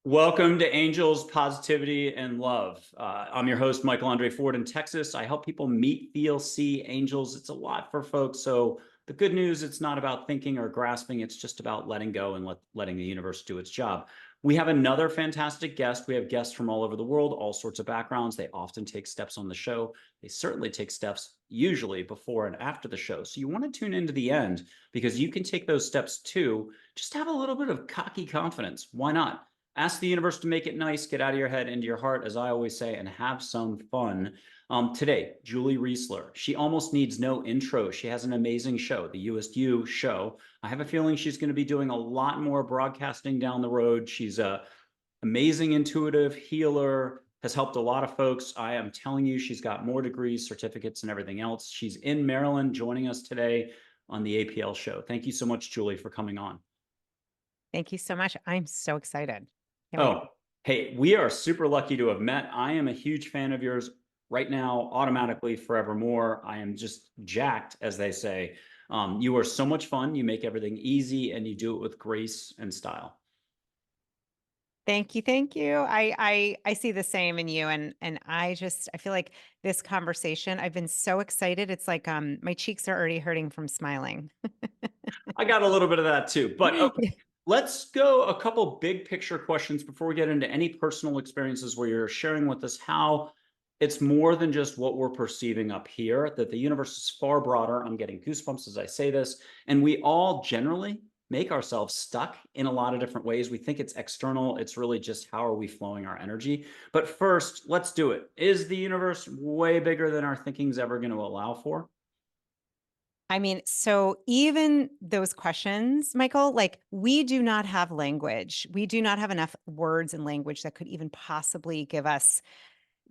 Welcome to Angels, Positivity, and Love. I'm your host, Michael Andre Ford in Texas. I help people meet, feel, see angels. It's a lot for folks. So the good news, it's not about thinking or grasping. It's just about letting go and letting the universe do its job. We have another fantastic guest. We have guests from all over the world, all sorts of backgrounds. They often take steps on the show. They certainly take steps usually before and after the show. So you want to tune into the end because you can take those steps too. Just have a little bit of cocky confidence. Why not? Ask the universe to make it nice, get out of your head into your heart, as I always say, and have some fun. Today, Julie Reisler. She almost needs no intro. She has an amazing show, the You-est You show. I have a feeling she's going to be doing a lot more broadcasting down the road. She's a amazing intuitive healer, has helped a lot of folks. I am telling you, she's got more degrees, certificates, and everything else. She's in Maryland joining us today on the APL show. Thank you so much, Julie, for coming on. Thank you so much. I'm so excited. Can't wait. Oh, hey, we are super lucky to have met. I am a huge fan of yours right now, automatically, forevermore. I am just jacked, as they say. You are so much fun. You make everything easy and you do it with grace and style. Thank you. Thank you. I see the same in you. And I feel like this conversation, I've been so excited. It's like my cheeks are already hurting from smiling. I got a little bit of that too. But okay, let's go a couple big picture questions before we get into any personal experiences where you're sharing with us how it's more than just what we're perceiving up here, that the universe is far broader. I'm getting goosebumps as I say this. And we all generally make ourselves stuck in a lot of different ways. We think it's external. It's really just how are we flowing our energy. But first, let's do it. Is the universe way bigger than our thinking's ever going to allow for? I mean, so even those questions, Michael, like we do not have language. We do not have enough words and language that could even possibly give us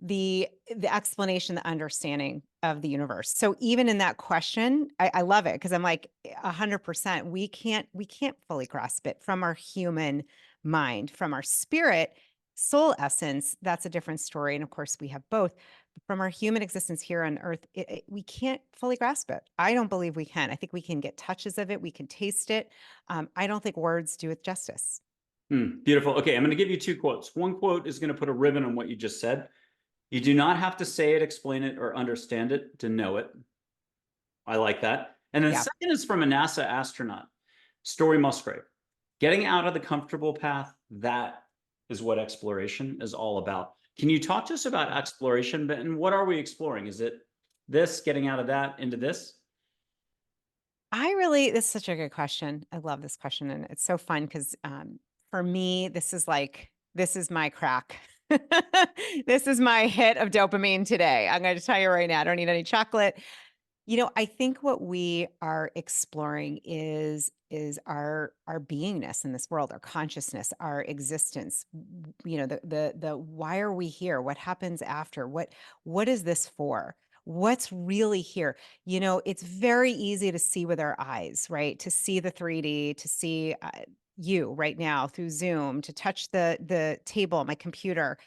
the explanation, the understanding of the universe. So even in that question, I love it because I'm like 100%. We can't fully grasp it from our human mind, from our spirit, soul essence. That's a different story, and of course we have both. But from our human existence here on Earth, we can't fully grasp it. I don't believe we can. I think we can get touches of it. We can taste it. I don't think words do it justice. Beautiful. Okay, I'm going to give you two quotes. One quote is going to put a ribbon on what you just said. You do not have to say it, explain it, or understand it to know it. I like that. And then the Yeah. second is from a NASA astronaut, Story Musgrave. Getting out of the comfortable path, that is what exploration is all about. Can you talk to us about exploration? And what are we exploring? Is it this, getting out of that into this? This is such a good question. I love this question. And it's so fun because for me, this is my crack. This is my hit of dopamine today. I'm going to tell you right now, I don't need any chocolate. I think what we are exploring is our beingness in this world, our consciousness, our existence. The why are we here? What happens after? What is this for? What's really here? It's very easy to see with our eyes, right? To see the 3D, to see you right now through Zoom, to touch the table, my computer.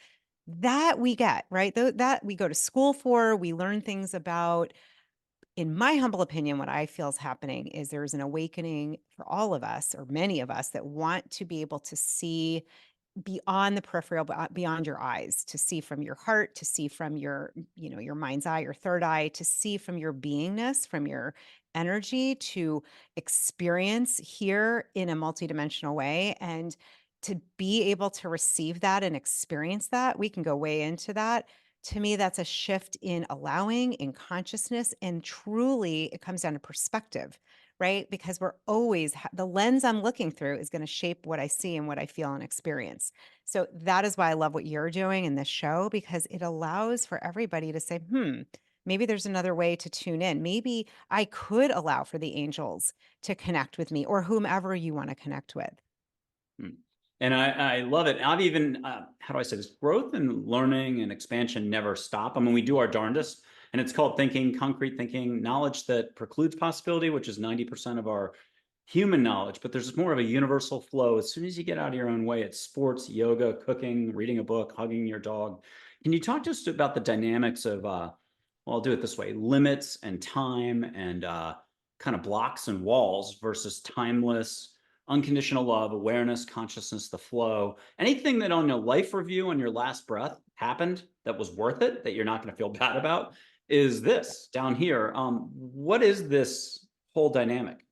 That we get, right? That we go to school for, we learn things about. In my humble opinion, what I feel is happening is there's an awakening for all of us, or many of us, that want to be able to see beyond the peripheral, beyond your eyes, to see from your heart, to see from your mind's eye, your third eye, to see from your beingness, from your energy, to experience here in a multidimensional way. And to be able to receive that and experience that, we can go way into that. To me, that's a shift in allowing, in consciousness, and truly it comes down to perspective, right? Because we're always, the lens I'm looking through is going to shape what I see and what I feel and experience. So that is why I love what you're doing in this show, because it allows for everybody to say, maybe there's another way to tune in. Maybe I could allow for the angels to connect with me, or whomever you want to connect with. Hmm. And I love it. I've even, how do I say this? Growth and learning and expansion never stop. I mean, we do our darndest, and it's called thinking, concrete thinking, knowledge that precludes possibility, which is 90% of our human knowledge. But there's more of a universal flow. As soon as you get out of your own way, it's sports, yoga, cooking, reading a book, hugging your dog. Can you talk to us about the dynamics of, well, I'll do it this way, limits and time and kind of blocks and walls versus timeless, unconditional love, awareness, consciousness, the flow. Anything that on a life review on your last breath happened that was worth it, that you're not going to feel bad about, is this down here. What is this whole dynamic?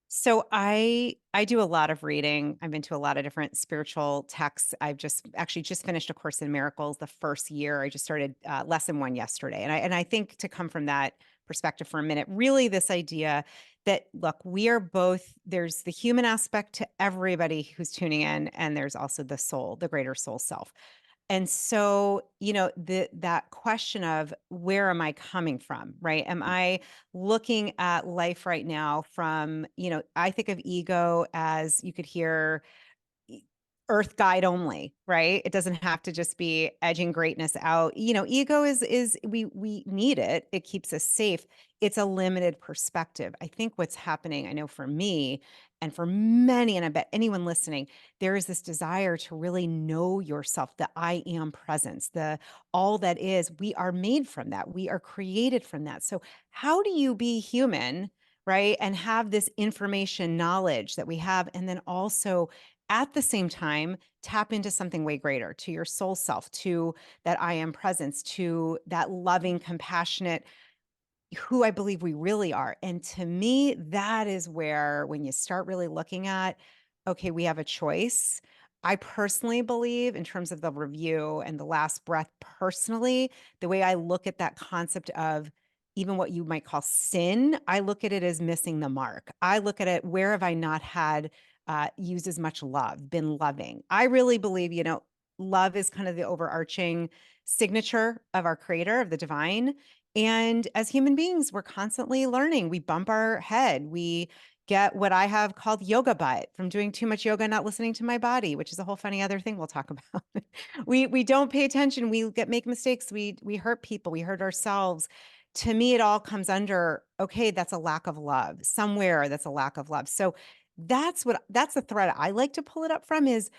So I do a lot of reading. I've been to a lot of different spiritual texts. I've just finished a course in miracles the first year. I just started lesson one yesterday, and I think to come from that perspective for a minute, really this idea that look, we are both. There's the human aspect to everybody who's tuning in, and there's also the soul, the greater soul self. And so, that question of where am I coming from, right? Am I looking at life right now from, I think of ego as you could hear e- earth guide only, right? It doesn't have to just be edging greatness out. Ego is we need it. It keeps us safe. It's a limited perspective. I think what's happening, I know for me and for many, and I bet anyone listening, there is this desire to really know yourself, the I am presence, the all that is. We are made from that. We are created from that. So how do you be human, right? And have this information knowledge that we have, and then also at the same time, tap into something way greater, to your soul self, to that I am presence, to that loving, compassionate, who I believe we really are. And to me, that is where, when you start really looking at, okay, we have a choice. I personally believe, in terms of the review and the last breath, personally, the way I look at that concept of even what you might call sin, I look at it as missing the mark. I look at it, where have I not had used as much love, been loving? I really believe, love is kind of the overarching signature of our creator, of the divine. And as human beings, we're constantly learning. We bump our head. We get what I have called yoga butt from doing too much yoga, not listening to my body, which is a whole funny other thing we'll talk about. We don't pay attention. We make mistakes. We hurt people. We hurt ourselves. To me, it all comes under, okay, that's a lack of love. Somewhere that's a lack of love. So that's the thread I like to pull it up from is,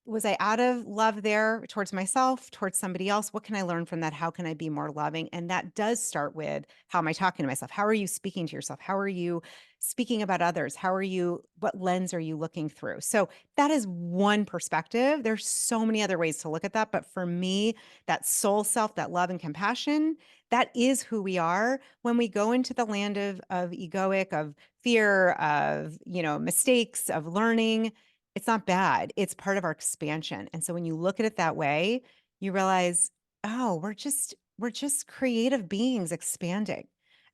was I out of love there towards myself, towards somebody else? What can I learn from that? How can I be more loving? And that does start with, how am I talking to myself? How are you speaking to yourself? How are you speaking about others? What lens are you looking through? So that is one perspective. There's so many other ways to look at that. But for me, that soul self, that love and compassion, that is who we are. When we go into the land of egoic, of fear, of, mistakes, of learning, it's not bad. It's part of our expansion. And so when you look at it that way, you realize, oh, we're just creative beings expanding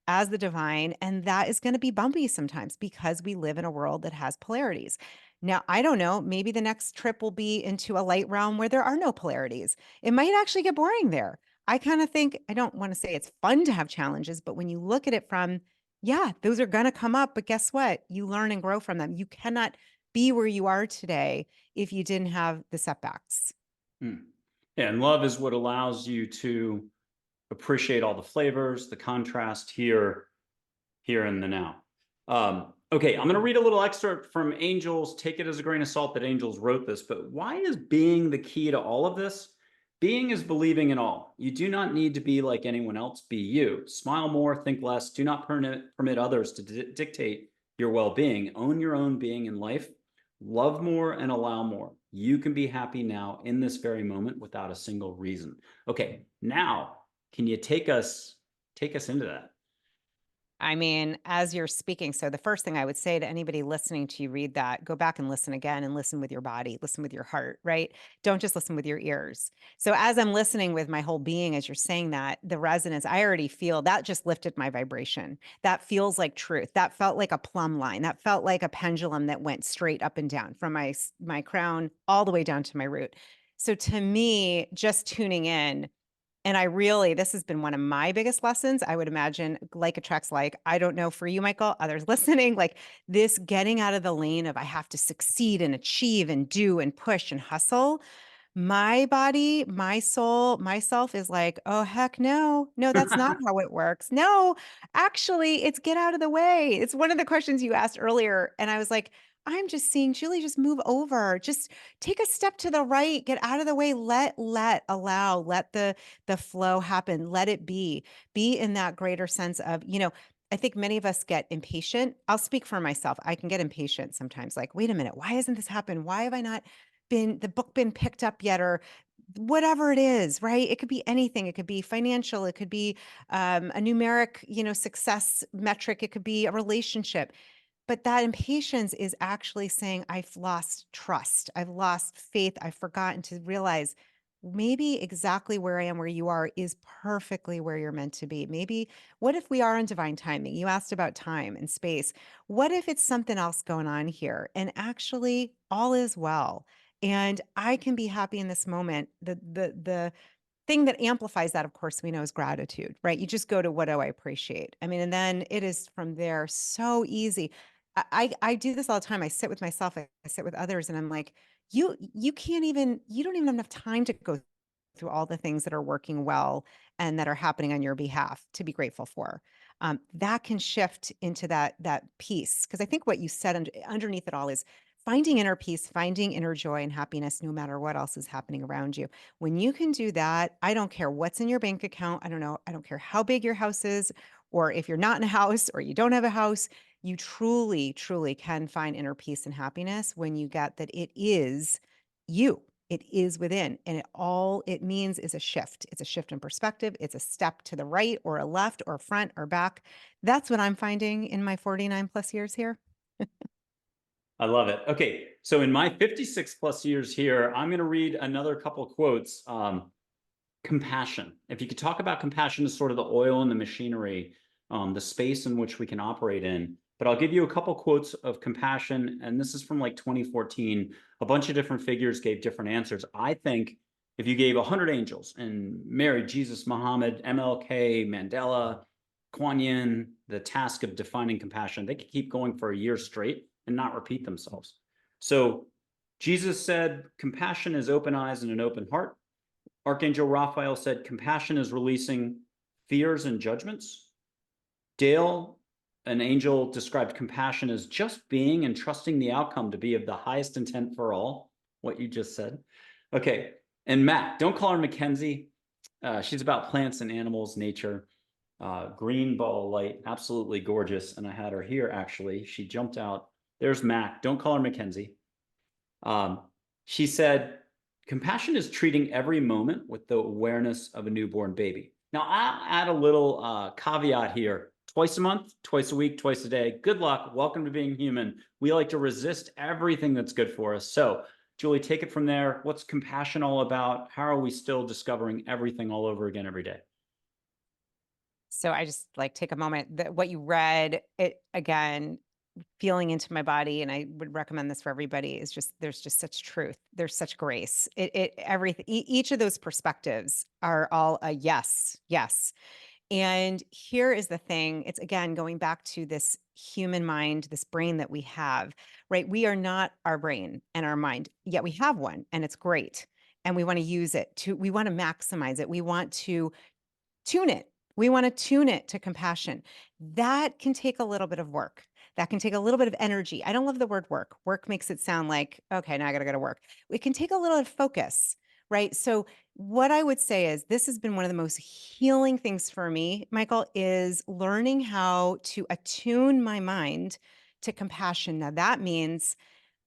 as the divine. And that is going to be bumpy sometimes because we live in a world that has polarities. Now, I don't know, maybe the next trip will be into a light realm where there are no polarities. It might actually get boring there. I kind of think, I don't want to say it's fun to have challenges, but when you look at it from, yeah, those are going to come up, but guess what? You learn and grow from them. You cannot be where you are today if you didn't have the setbacks. Hmm. Yeah, and love is what allows you to appreciate all the flavors, the contrast here in the now. Okay, I'm going to read a little excerpt from Angels. Take it as a grain of salt that Angels wrote this, but why is being the key to all of this? Being is believing in all. You do not need to be like anyone else. Be you. Smile more, think less. Do not permit others to dictate your well-being. Own your own being in life. Love more and allow more. You can be happy now in this very moment without a single reason. Okay, now can you take us into that? I mean, as you're speaking, so the first thing I would say to anybody listening to you read that, go back and listen again and listen with your body, listen with your heart, right? Don't just listen with your ears. So as I'm listening with my whole being, as you're saying that, the resonance, I already feel that just lifted my vibration. That feels like truth. That felt like a plumb line. That felt like a pendulum that went straight up and down from my crown all the way down to my root. So to me, just tuning in, and this has been one of my biggest lessons. I would imagine like attracts like. I don't know for you, Michael, others listening, like this getting out of the lane of I have to succeed and achieve and do and push and hustle. My body, my soul, myself is like, oh, heck no. No, that's not how it works. No, actually, it's get out of the way. It's one of the questions you asked earlier. And I was like, I'm just seeing Julie, just move over. Just take a step to the right, get out of the way, allow, let the flow happen, let it be in that greater sense of, I think many of us get impatient. I'll speak for myself. I can get impatient sometimes, like, wait a minute, why hasn't this happened? Why have I not the book been picked up yet? Or whatever it is, right? It could be anything. It could be financial. It could be a numeric, success metric. It could be a relationship. But that impatience is actually saying, I've lost trust. I've lost faith. I've forgotten to realize maybe exactly where I am, where you are, is perfectly where you're meant to be. Maybe, what if we are in divine timing? You asked about time and space. What if it's something else going on here? And actually, all is well. And I can be happy in this moment. The thing that amplifies that, of course, we know is gratitude, right? You just go to what do I appreciate? I mean, and then it is from there so easy. I do this all the time. I sit with myself, I sit with others, and I'm like, you can't even, you don't even have enough time to go through all the things that are working well and that are happening on your behalf to be grateful for. That can shift into that peace. Because I think what you said underneath it all is finding inner peace, finding inner joy and happiness, no matter what else is happening around you. When you can do that, I don't care what's in your bank account. I don't know. I don't care how big your house is, or if you're not in a house or you don't have a house, you truly, truly can find inner peace and happiness when you get that it is you. It is within. And all it means is a shift. It's a shift in perspective. It's a step to the right or a left or front or back. That's what I'm finding in my 49 plus years here. I love it. Okay, so in my 56 plus years here, I'm going to read another couple quotes. Compassion. If you could talk about compassion as sort of the oil in the machinery, the space in which we can operate in. But I'll give you a couple quotes of compassion, and this is from like 2014. A bunch of different figures gave different answers. I think if you gave 100 angels and Mary, Jesus, Muhammad, MLK, Mandela, Kuan Yin, the task of defining compassion, they could keep going for a year straight and not repeat themselves. So Jesus said, compassion is open eyes and an open heart. Archangel Raphael said, compassion is releasing fears and judgments. Dale, an angel, described compassion as just being and trusting the outcome to be of the highest intent for all, what you just said. Okay, and Matt, don't call her Mackenzie. She's about plants and animals, nature. Green ball light, absolutely gorgeous. And I had her here, actually. She jumped out. There's Mac. Don't call her Mackenzie. She said, compassion is treating every moment with the awareness of a newborn baby. Now, I'll add a little caveat here. Twice a month, twice a week, twice a day. Good luck. Welcome to being human. We like to resist everything that's good for us. So, Julie, take it from there. What's compassion all about? How are we still discovering everything all over again every day? So I just like take a moment that what you read it again, feeling into my body, and I would recommend this for everybody, is just there's just such truth. There's such grace. Everything, each of those perspectives are all a yes, yes. And here is the thing. It's again going back to this human mind, this brain that we have, right? We are not our brain and our mind, yet we have one and it's great. And we want to use it we want to maximize it. We want to tune it. We want to tune it to compassion. That can take a little bit of work. That can take a little bit of energy. I don't love the word work. Work makes it sound like, okay, now I got to go to work. It can take a little of focus, right? So, what I would say is this has been one of the most healing things for me, Michael, is learning how to attune my mind to compassion. Now, that means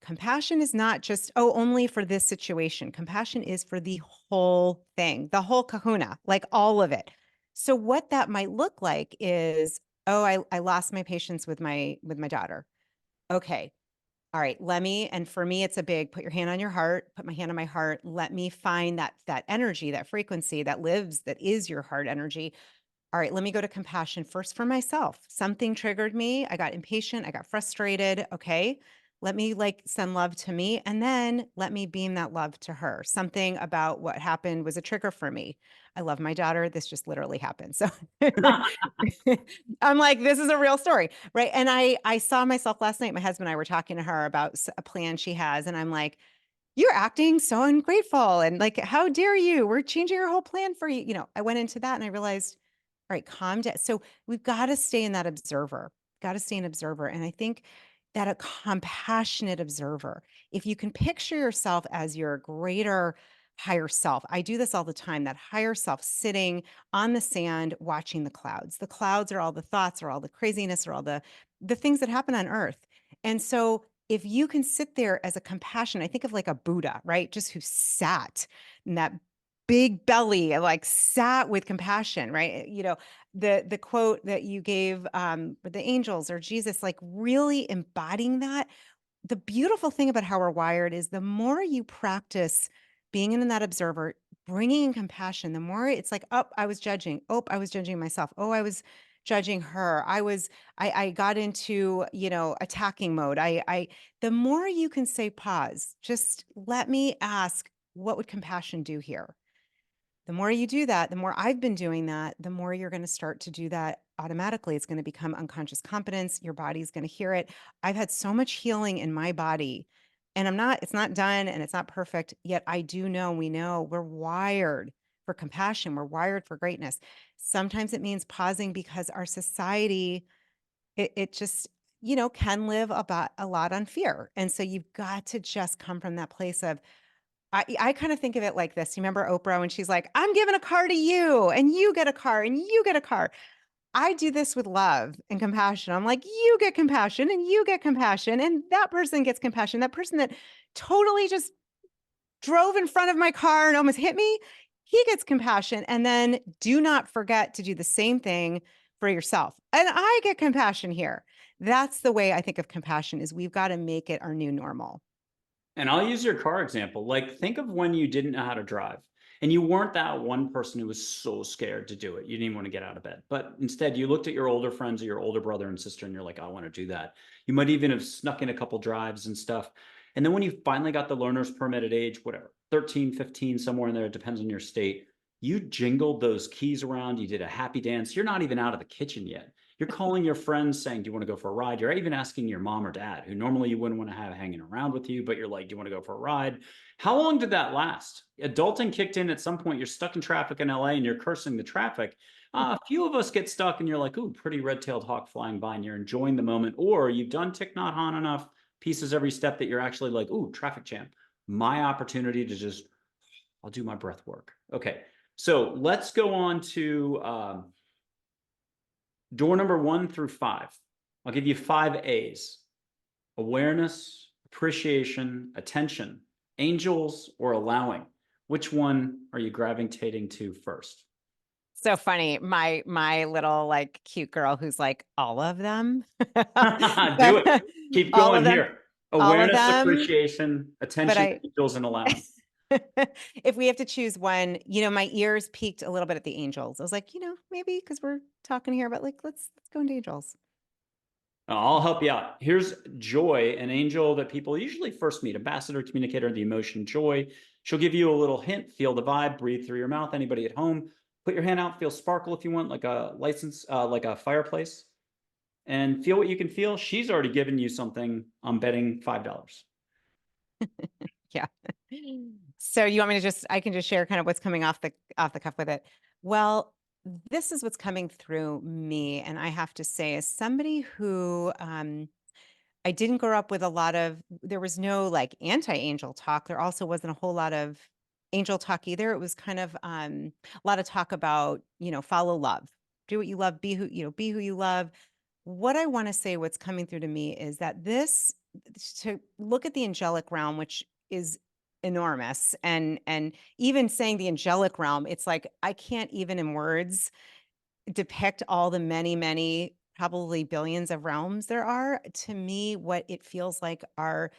compassion is not just, oh, only for this situation. Compassion is for the whole thing, the whole kahuna, like all of it. So what that might look like is, oh, I lost my patience with my daughter. Okay. All right, and for me, it's a big, put your hand on your heart, put my hand on my heart. Let me find that energy, that frequency that lives, that is your heart energy. All right, let me go to compassion first for myself. Something triggered me. I got impatient. I got frustrated. Okay. Let me send love to me and then let me beam that love to her. Something about what happened was a trigger for me. I love my daughter. This just literally happened. So I'm like, this is a real story. Right. And I saw myself last night. My husband and I were talking to her about a plan she has. And I'm like, you're acting so ungrateful. And like, how dare you? We're changing our whole plan for you. I went into that and I realized, all right, calm down. So we've got to stay in that observer, got to stay an observer. And I think that a compassionate observer, if you can picture yourself as your greater higher self. I do this all the time, that higher self sitting on the sand watching the clouds. The clouds are all the thoughts, or all the craziness, or all the things that happen on earth. And so if you can sit there as a compassion, I think of like a Buddha, right? Just who sat in that big belly, and like sat with compassion, right? The quote that you gave, with the angels or Jesus, like really embodying that. The beautiful thing about how we're wired is the more you practice being in that observer, bringing in compassion, the more it's like, oh, I was judging. Oh, I was judging myself. Oh, I was judging her. I got into, attacking mode. The more you can say, pause, just let me ask, what would compassion do here? The more you do that, the more I've been doing that, the more you're going to start to do that automatically. It's going to become unconscious competence. Your body's going to hear it. I've had so much healing in my body, and it's not done and it's not perfect, yet I do know, we know we're wired for compassion. We're wired for greatness. Sometimes it means pausing because our society, it just, can live about a lot on fear. And so you've got to just come from that place of, I kind of think of it like this. You remember Oprah when she's like, I'm giving a car to you, and you get a car, and you get a car. I do this with love and compassion. I'm like, you get compassion, and you get compassion, and that person gets compassion. That person that totally just drove in front of my car and almost hit me, he gets compassion. And then do not forget to do the same thing for yourself. And I get compassion here. That's the way I think of compassion, is we've got to make it our new normal. And I'll use your car example. Like, think of when you didn't know how to drive and you weren't that one person who was so scared to do it. You didn't even want to get out of bed. But instead, you looked at your older friends or your older brother and sister and you're like, I want to do that. You might even have snuck in a couple drives and stuff. And then when you finally got the learner's permit at age, whatever, 13, 15, somewhere in there, it depends on your state, you jingled those keys around. You did a happy dance. You're not even out of the kitchen yet. You're calling your friends saying, do you want to go for a ride? You're even asking your mom or dad, who normally you wouldn't want to have hanging around with you, but you're like, do you want to go for a ride? How long did that last? Adulting kicked in at some point. You're stuck in traffic in LA and you're cursing the traffic. A few of us get stuck and you're like, ooh, pretty red-tailed hawk flying by, and you're enjoying the moment. Or you've done Thich Nhat Hanh enough pieces every step that you're actually like, ooh, traffic jam. My opportunity to just, I'll do my breath work. Okay, so let's go on to door number 1 through 5. I'll give you 5 A's: awareness, appreciation, attention, angels, or allowing. Which one are you gravitating to first? So funny. My little like cute girl who's like, all of them. Do it. But Keep all going of them, here. all of Awareness, them. appreciation, But attention, angels, and allowing. if we have to choose one, my ears peaked a little bit at the angels. I was like, maybe because we're talking here about like, let's go into angels. I'll help you out. Here's Joy, an angel that people usually first meet, ambassador, communicator, the emotion, Joy. She'll give you a little hint, feel the vibe, breathe through your mouth. Anybody at home, put your hand out, feel sparkle if you want, like a license, like a fireplace, and feel what you can feel. She's already given you something. I'm betting $5. Yeah. So you want me to I can just share kind of what's coming off the cuff with it. Well, this is what's coming through me. And I have to say, as somebody who I didn't grow up with there was no like anti-angel talk. There also wasn't a whole lot of angel talk either. It was kind of a lot of talk about, follow love, do what you love, be who you love. What I want to say, what's coming through to me is that to look at the angelic realm, which is enormous, and even saying the angelic realm, it's like I can't even in words depict all the many, many, probably billions of realms there are. To me, what it feels like are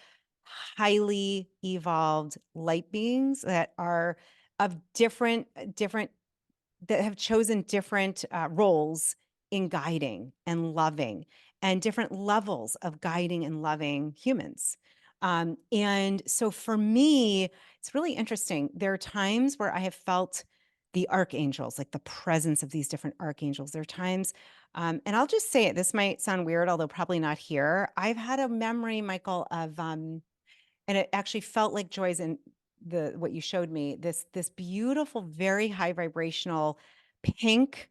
highly evolved light beings that are of different that have chosen different roles in guiding and loving, and different levels of guiding and loving humans. And so for me, it's really interesting. There are times where I have felt the archangels, like the presence of these different archangels. There are times, and I'll just say it, this might sound weird, although probably not here. I've had a memory, Michael, of and it actually felt like Joy's in what you showed me, this beautiful, very high vibrational pink,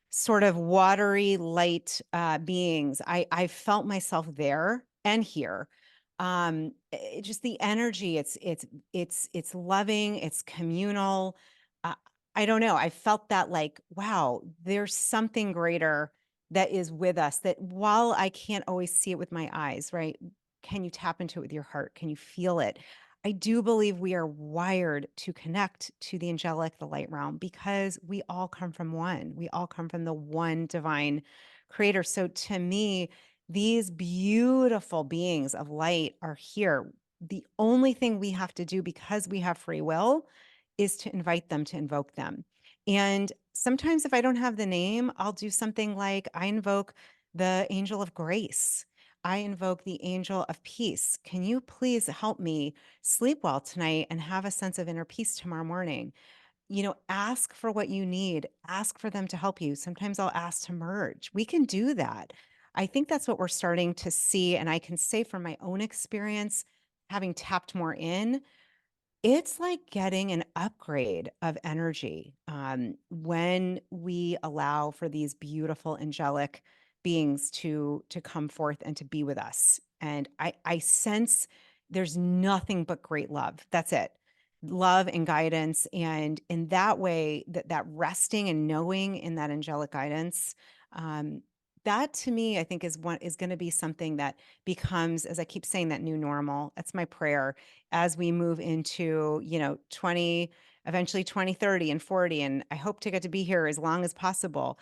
sort of watery light beings. I felt myself there and here. Just the energy, it's loving, it's communal. Uh, I don't know. I felt that like, wow, there's something greater that is with us that while I can't always see it with my eyes, right? Can you tap into it with your heart? Can you feel it? I do believe we are wired to connect to the angelic, the light realm, because we all come from one. We all come from the one divine creator. So to me, these beautiful beings of light are here. The only thing we have to do, because we have free will, is to invite them, to invoke them. And sometimes if I don't have the name, I'll do something like I invoke the angel of grace. I invoke the angel of peace. Can you please help me sleep well tonight and have a sense of inner peace tomorrow morning? Ask for what you need, ask for them to help you. Sometimes I'll ask to merge. We can do that. I think that's what we're starting to see. And I can say from my own experience, having tapped more in, it's like getting an upgrade of energy when we allow for these beautiful angelic beings to come forth and to be with us. And I sense there's nothing but great love. That's it. Love and guidance. And in that way, that resting and knowing in that angelic guidance, um, that to me, I think is going to be something that becomes, as I keep saying, that new normal. That's my prayer as we move into, 20, eventually 2030 and 40. And I hope to get to be here as long as possible.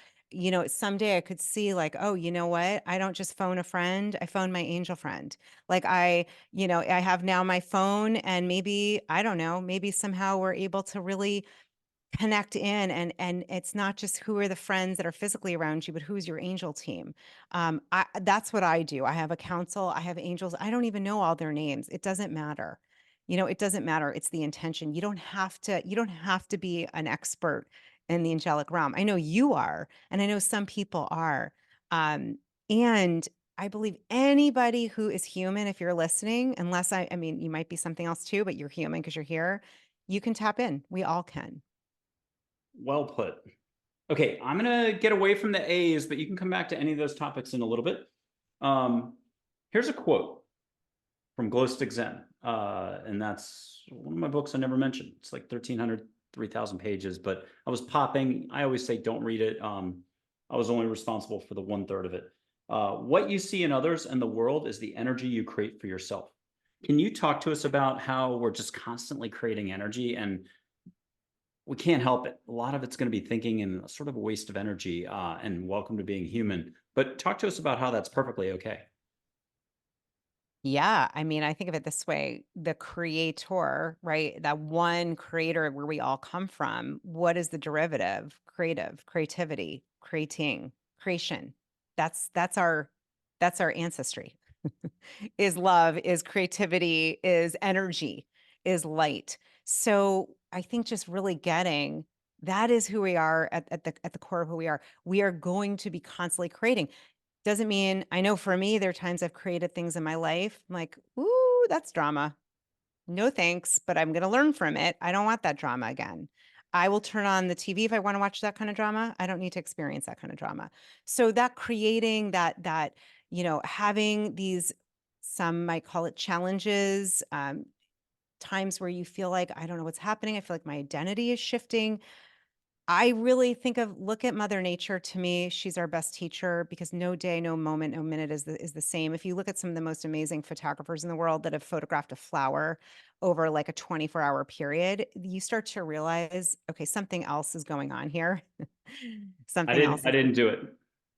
Someday I could see like, oh, you know what? I don't just phone a friend, I phone my angel friend. Like I have now my phone, and maybe, I don't know, maybe somehow we're able to really connect in, and it's not just who are the friends that are physically around you, but who's your angel team. That's what I do. I have a council, I have angels. I don't even know all their names. It doesn't matter. It doesn't matter. It's the intention. You don't have to be an expert in the angelic realm. I know you are, and I know some people are. And I believe anybody who is human, if you're listening, unless I mean, you might be something else too, but you're human because you're here, you can tap in. We all can. Well put. Okay, I'm gonna get away from the A's, but you can come back to any of those topics in a little bit. Here's a quote from Glow Stick Zen, and that's one of my books I never mentioned. It's like 1,300, 3,000 pages, but I was popping. I always say don't read it. I was only responsible for the 1/3 of it. What you see in others and the world is the energy you create for yourself. Can you talk to us about how we're just constantly creating energy and we can't help it? A lot of it's going to be thinking and sort of a waste of energy, and welcome to being human. But talk to us about how that's perfectly okay. Yeah, I mean, I think of it this way, the creator, right? That one creator where we all come from, what is the derivative? Creative, creativity, creating, creation. That's our ancestry. Is love, is creativity, is energy, is light. So I think just really getting that is who we are at the core of who we are. We are going to be constantly creating. Doesn't mean I know for me, there are times I've created things in my life. I'm like, ooh, that's drama. No thanks, but I'm going to learn from it. I don't want that drama again. I will turn on the TV if I want to watch that kind of drama. I don't need to experience that kind of drama. So that creating that, having these, some might call it challenges, times where you feel like, I don't know what's happening. I feel like my identity is shifting. I really look at Mother Nature. To me, she's our best teacher because no day, no moment, no minute is the same. If you look at some of the most amazing photographers in the world that have photographed a flower over like a 24-hour period, you start to realize, okay, something else is going on here. I Something didn't. else I is didn't do it.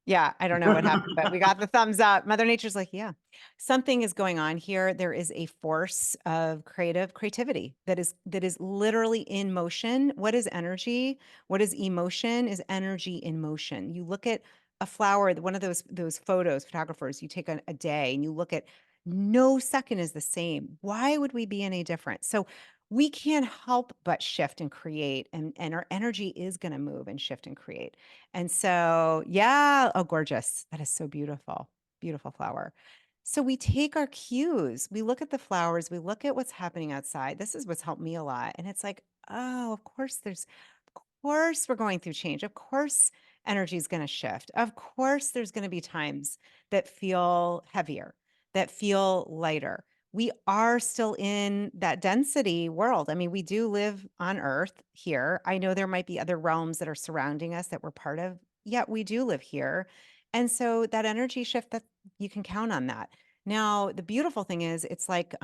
Yeah, I don't know what happened, but we got the thumbs up. Mother Nature's like, yeah, something is going on here. There is a force of creativity that is literally in motion. What is energy? What is emotion? Is energy in motion. You look at a flower, one of those photographers, you take a day and you look at no second is the same. Why would we be any different? So we can't help but shift and create, and our energy is going to move and shift and create. And so, yeah, oh, gorgeous. That is so beautiful. Beautiful flower. So we take our cues. We look at the flowers, we look at what's happening outside. This is what's helped me a lot. And it's like, oh, of course we're going through change. Of course energy is going to shift. Of course there's going to be times that feel heavier, that feel lighter. we are still in that density world. I mean, we do live on Earth here. I know there might be other realms that are surrounding us that we're part of, yet we do live here. And so that energy shift, that you can count on that. Now, the beautiful thing is it's like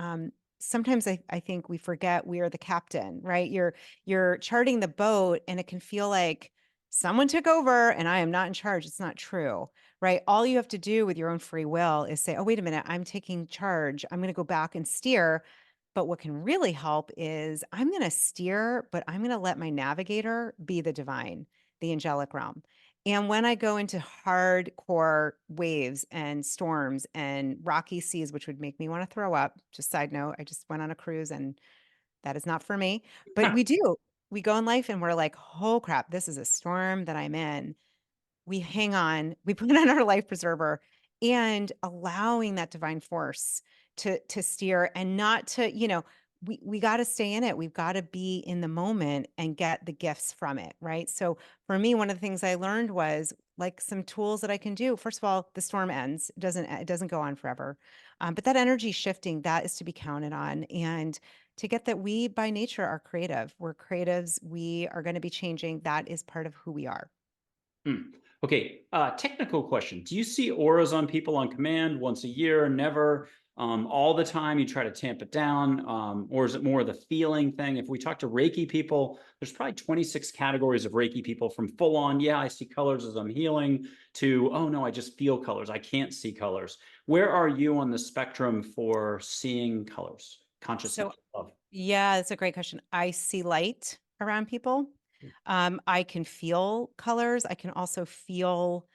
sometimes I think we forget we are the captain, right? You're charting the boat and it can feel like someone took over and I am not in charge. It's not true, right? All you have to do with your own free will is say, oh, wait a minute, I'm taking charge. I'm going to go back and steer. But what can really help is I'm going to steer, but I'm going to let my navigator be the divine, the angelic realm. And when I go into hardcore waves and storms and rocky seas, which would make me want to throw up, just side note, I just went on a cruise and that is not for me. But we do. We go in life and we're like, oh crap, this is a storm that I'm in. We hang on, we put on our life preserver and allowing that divine force to steer and not to, we got to stay in it. We've got to be in the moment and get the gifts from it, right? So for me, one of the things I learned was like some tools that I can do. First of all, the storm ends. It doesn't go on forever. But that energy shifting, that is to be counted on. And to get that we by nature are creative. We're creatives. We are going to be changing. That is part of who we are. Hmm. Okay, technical question. Do you see auras on people on command once a year, never, all the time? You try to tamp it down, or is it more of the feeling thing? If we talk to Reiki people, there's probably 26 categories of Reiki people, from full on, yeah, I see colors as I'm healing, to, oh no, I just feel colors. I can't see colors. Where are you on the spectrum for seeing colors, consciousness So of? yeah, that's a great question. I see light around people. I can feel colors. I can also feel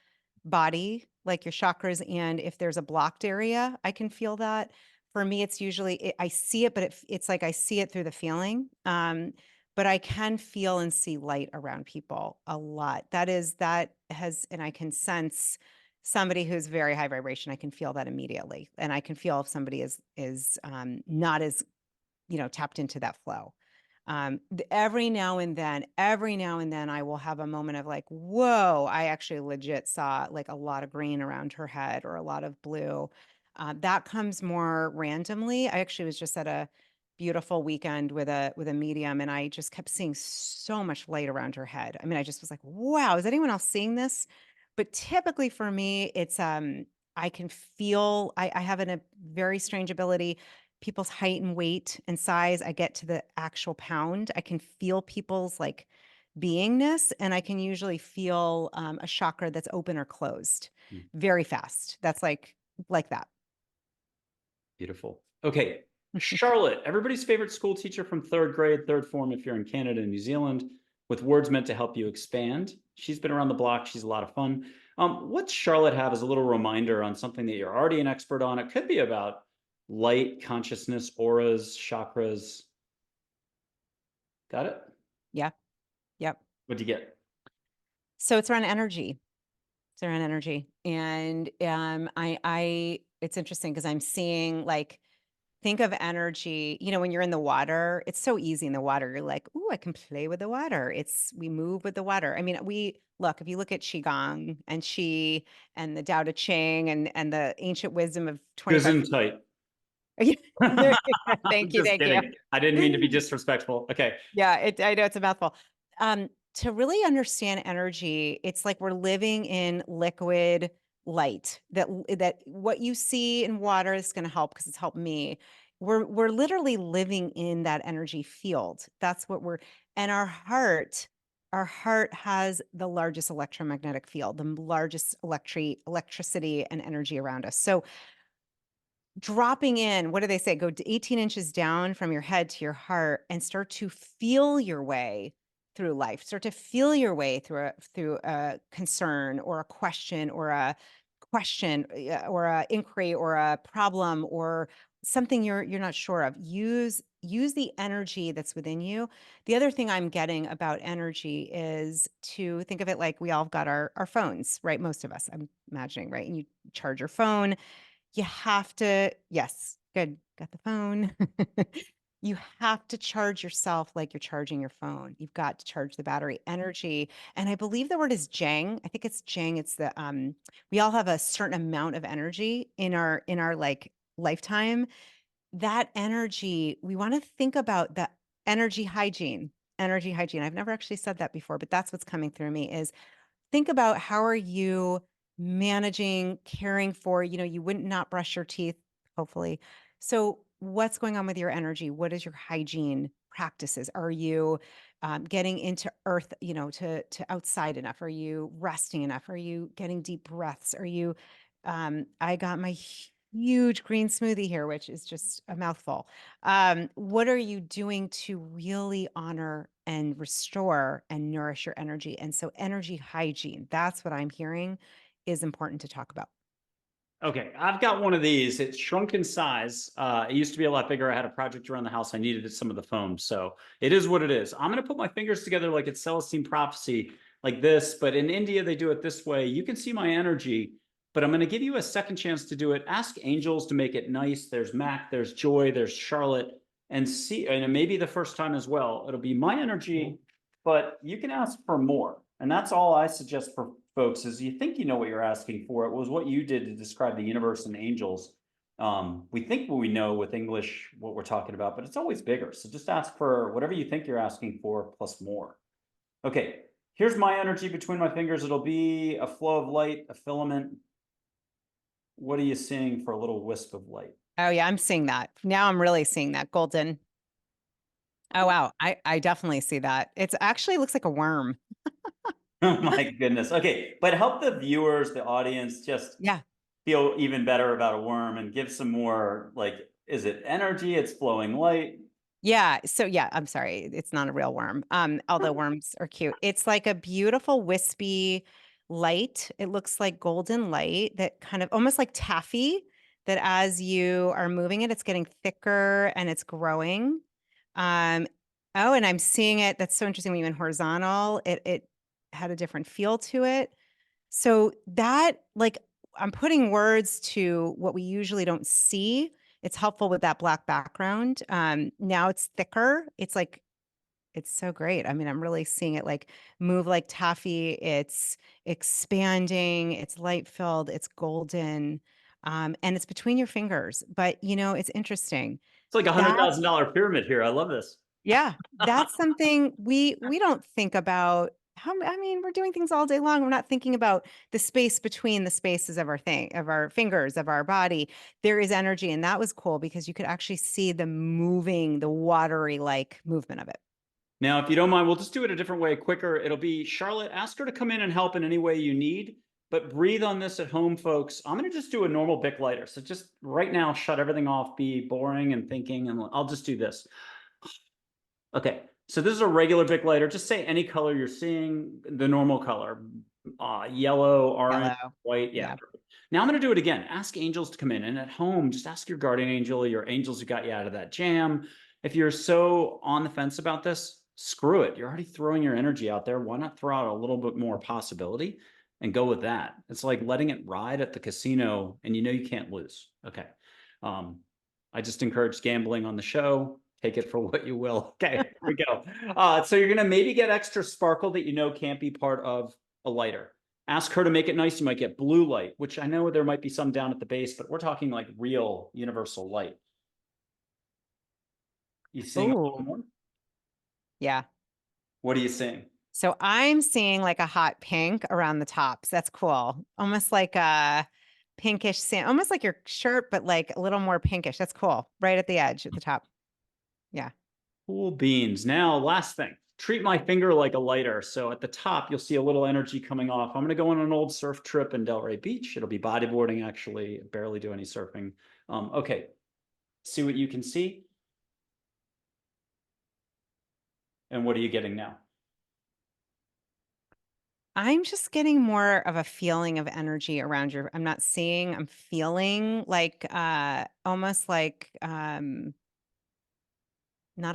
body, like your chakras. And if there's a blocked area, I can feel that. For me, it's usually, I see it, but it's like I see it through the feeling. But I can feel and see light around people a lot. And I can sense somebody who's very high vibration. I can feel that immediately. And I can feel if somebody is not as tapped into that flow. Every now and then I will have a moment of like, whoa, I actually legit saw like a lot of green around her head or a lot of blue. That comes more randomly. I actually was just at a beautiful weekend with a medium and I just kept seeing so much light around her head. I mean, I just was like, wow, is anyone else seeing this? But typically for me, it's I can feel I have a very strange ability, people's height and weight and size. I get to the actual pound. I can feel people's like beingness, and I can usually feel a chakra that's open or closed Hmm. very fast. That's like that. Beautiful. Okay. Charlotte, everybody's favorite school teacher from third grade, third form, if you're in Canada and New Zealand, with words meant to help you expand. She's been around the block. She's a lot of fun. What's Charlotte have as a little reminder on something that you're already an expert on? It could be about light, consciousness, auras, chakras. Got it? Yeah. Yep. What'd you get? So it's around energy. It's around energy. And it's interesting because I'm seeing like, think of energy, when you're in the water, it's so easy in the water. You're like, ooh, I can play with the water. We move with the water. I mean, if you look at Qigong and Qi and the Tao Te Ching and the ancient wisdom of 25. Gesundheit. Thank you. Just Thank you. kidding. I didn't mean to be disrespectful. Okay. Yeah, I know it's a mouthful. To really understand energy, it's like we're living in liquid light. That what you see in water is going to help because it's helped me. We're literally living in that energy field. That's what and our heart has the largest electromagnetic field, the largest electricity and energy around us. So dropping in, what do they say? Go 18 inches down from your head to your heart and start to feel your way through life. Start to feel your way through a concern or a question or a or a inquiry or a problem or something you're not sure of. Use the energy that's within you. The other thing I'm getting about energy is to think of it like we all got our phones, right? Most of us, I'm imagining, right? And you charge your phone, you have to, yes, good, got the phone. You have to charge yourself like you're charging your phone. You've got to charge the battery energy. And I believe the word is Jang. I think it's Jang. It's we all have a certain amount of energy in our like lifetime. that energy, we want to think about the energy hygiene. Energy hygiene. I've never actually said that before, but that's what's coming through me is think about how are you managing, caring for, you wouldn't not brush your teeth, hopefully. So what's going on with your energy? What is your hygiene practices? Are you getting into earth, to outside enough? Are you resting enough? Are you getting deep breaths? Are you, I got my huge green smoothie here, which is just a mouthful. What are you doing to really honor and restore and nourish your energy? And so energy hygiene, that's what I'm hearing is important to talk about. Okay, I've got one of these. It's shrunk in size. It used to be a lot bigger. I had a project around the house. I needed some of the foam. So it is what it is. I'm going to put my fingers together like it's Celestine prophecy, like this. But in India, they do it this way. You can see my energy, but I'm going to give you a second chance to do it. Ask angels to make it nice. There's Mac, there's Joy, there's Charlotte, and see, and it may be the first time as well. It'll be my energy, but you can ask for more. And that's all I suggest for folks is you think you know what you're asking for. It was what you did to describe the universe and angels. We think we know with English what we're talking about, but it's always bigger. So just ask for whatever you think you're asking for plus more. Okay, here's my energy between my fingers. It'll be a flow of light, a filament. What are you seeing for a little wisp of light? Oh yeah, I'm seeing that. Now I'm really seeing that golden. Oh wow, I definitely see that. It's actually looks like a worm. Oh my goodness. Okay, but help the viewers, the audience, just Yeah. feel even better about a worm and give some more, like, is it energy? It's flowing light. Yeah. So yeah, I'm sorry. It's not a real worm. Although worms are cute. It's like a beautiful wispy light. It looks like golden light that kind of almost like taffy that as you are moving it, it's getting thicker and it's growing. Um, oh, and I'm seeing it. That's so interesting when you went horizontal. It had a different feel to it. So that like I'm putting words to what we usually don't see. It's helpful with that black background. Now it's thicker. It's like it's so great. I mean, I'm really seeing it like move like taffy. It's expanding, it's light filled, it's golden. And it's between your fingers. But it's interesting. It's like a That $100,000 pyramid here. I love this. yeah, that's something we don't think about. I mean, we're doing things all day long. We're not thinking about the space between the spaces of our fingers, of our body. There is energy, and that was cool because you could actually see the moving, the watery like movement of it. Now, if you don't mind, we'll just do it a different way, quicker. It'll be Charlotte, ask her to come in and help in any way you need, but breathe on this at home, folks. I'm going to just do a normal Bic lighter. So just right now, shut everything off, be boring and thinking, and I'll just do this. Okay, so this is a regular Bic lighter. Just say any color you're seeing, the normal color, yellow, orange, Yellow. white. Yeah. Yeah. Perfect. Now I'm going to do it again. Ask angels to come in, and at home, just ask your guardian angel, your angels who got you out of that jam. If you're so on the fence about this, screw it. You're already throwing your energy out there. Why not throw out a little bit more possibility and go with that? It's like letting it ride at the casino, and you can't lose. Okay. Um, I just encourage gambling on the show. Take it for what you will. Okay, here we go. So you're gonna maybe get extra sparkle that can't be part of a lighter. Ask her to make it nice. You might get blue light, which I know there might be some down at the base, but we're talking like real universal light. You seeing a little Oh, more? yeah. What are you seeing? So I'm seeing like a hot pink around the tops. That's cool. Almost like a pinkish sand, almost like your shirt, but like a little more pinkish. That's cool. Right at the edge at the top. Yeah. Cool beans. Now, last thing. Treat my finger like a lighter. So at the top, you'll see a little energy coming off. I'm going to go on an old surf trip in Delray Beach. It'll be bodyboarding, actually. Barely do any surfing. Okay. See what you can see? And what are you getting now? I'm just getting more of a feeling of energy around your, I'm not seeing, I'm feeling like almost like not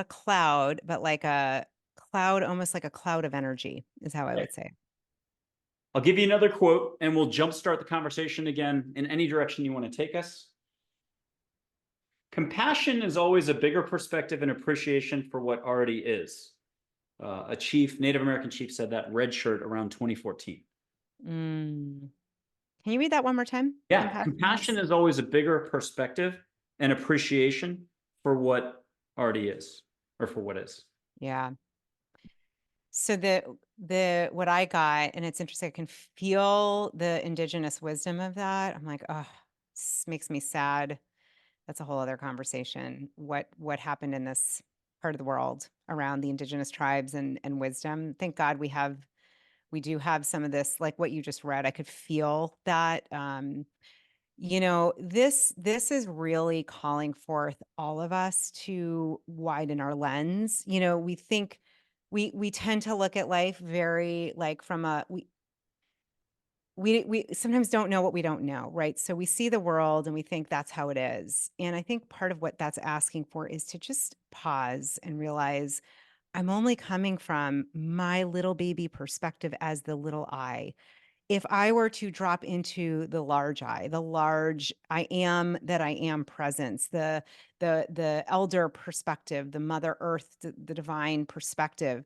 a cloud, but like a cloud, almost like a cloud of energy is how I Okay. would say. I'll give you another quote and we'll jumpstart the conversation again in any direction you want to take us. Compassion is always a bigger perspective and appreciation for what already is. A chief, Native American chief, said that red shirt around 2014. Mm. Can you read that one more time? Yeah, Compassion compassion is is always a bigger perspective and appreciation for what already is, or for what is. Yeah. So what I got, and it's interesting, I can feel the indigenous wisdom of that. I'm like, oh, this makes me sad. That's a whole other conversation. What happened in this part of the world around the indigenous tribes and wisdom. Thank God we do have some of this, like what you just read. I could feel that. This is really calling forth all of us to widen our lens. We think we tend to look at life very like from a we sometimes don't know what we don't know, right? So we see the world and we think that's how it is. And I think part of what that's asking for is to just pause and realize I'm only coming from my little baby perspective as the little I. If I were to drop into the large I, the large I am that I am presence, the elder perspective, the mother earth, the divine perspective,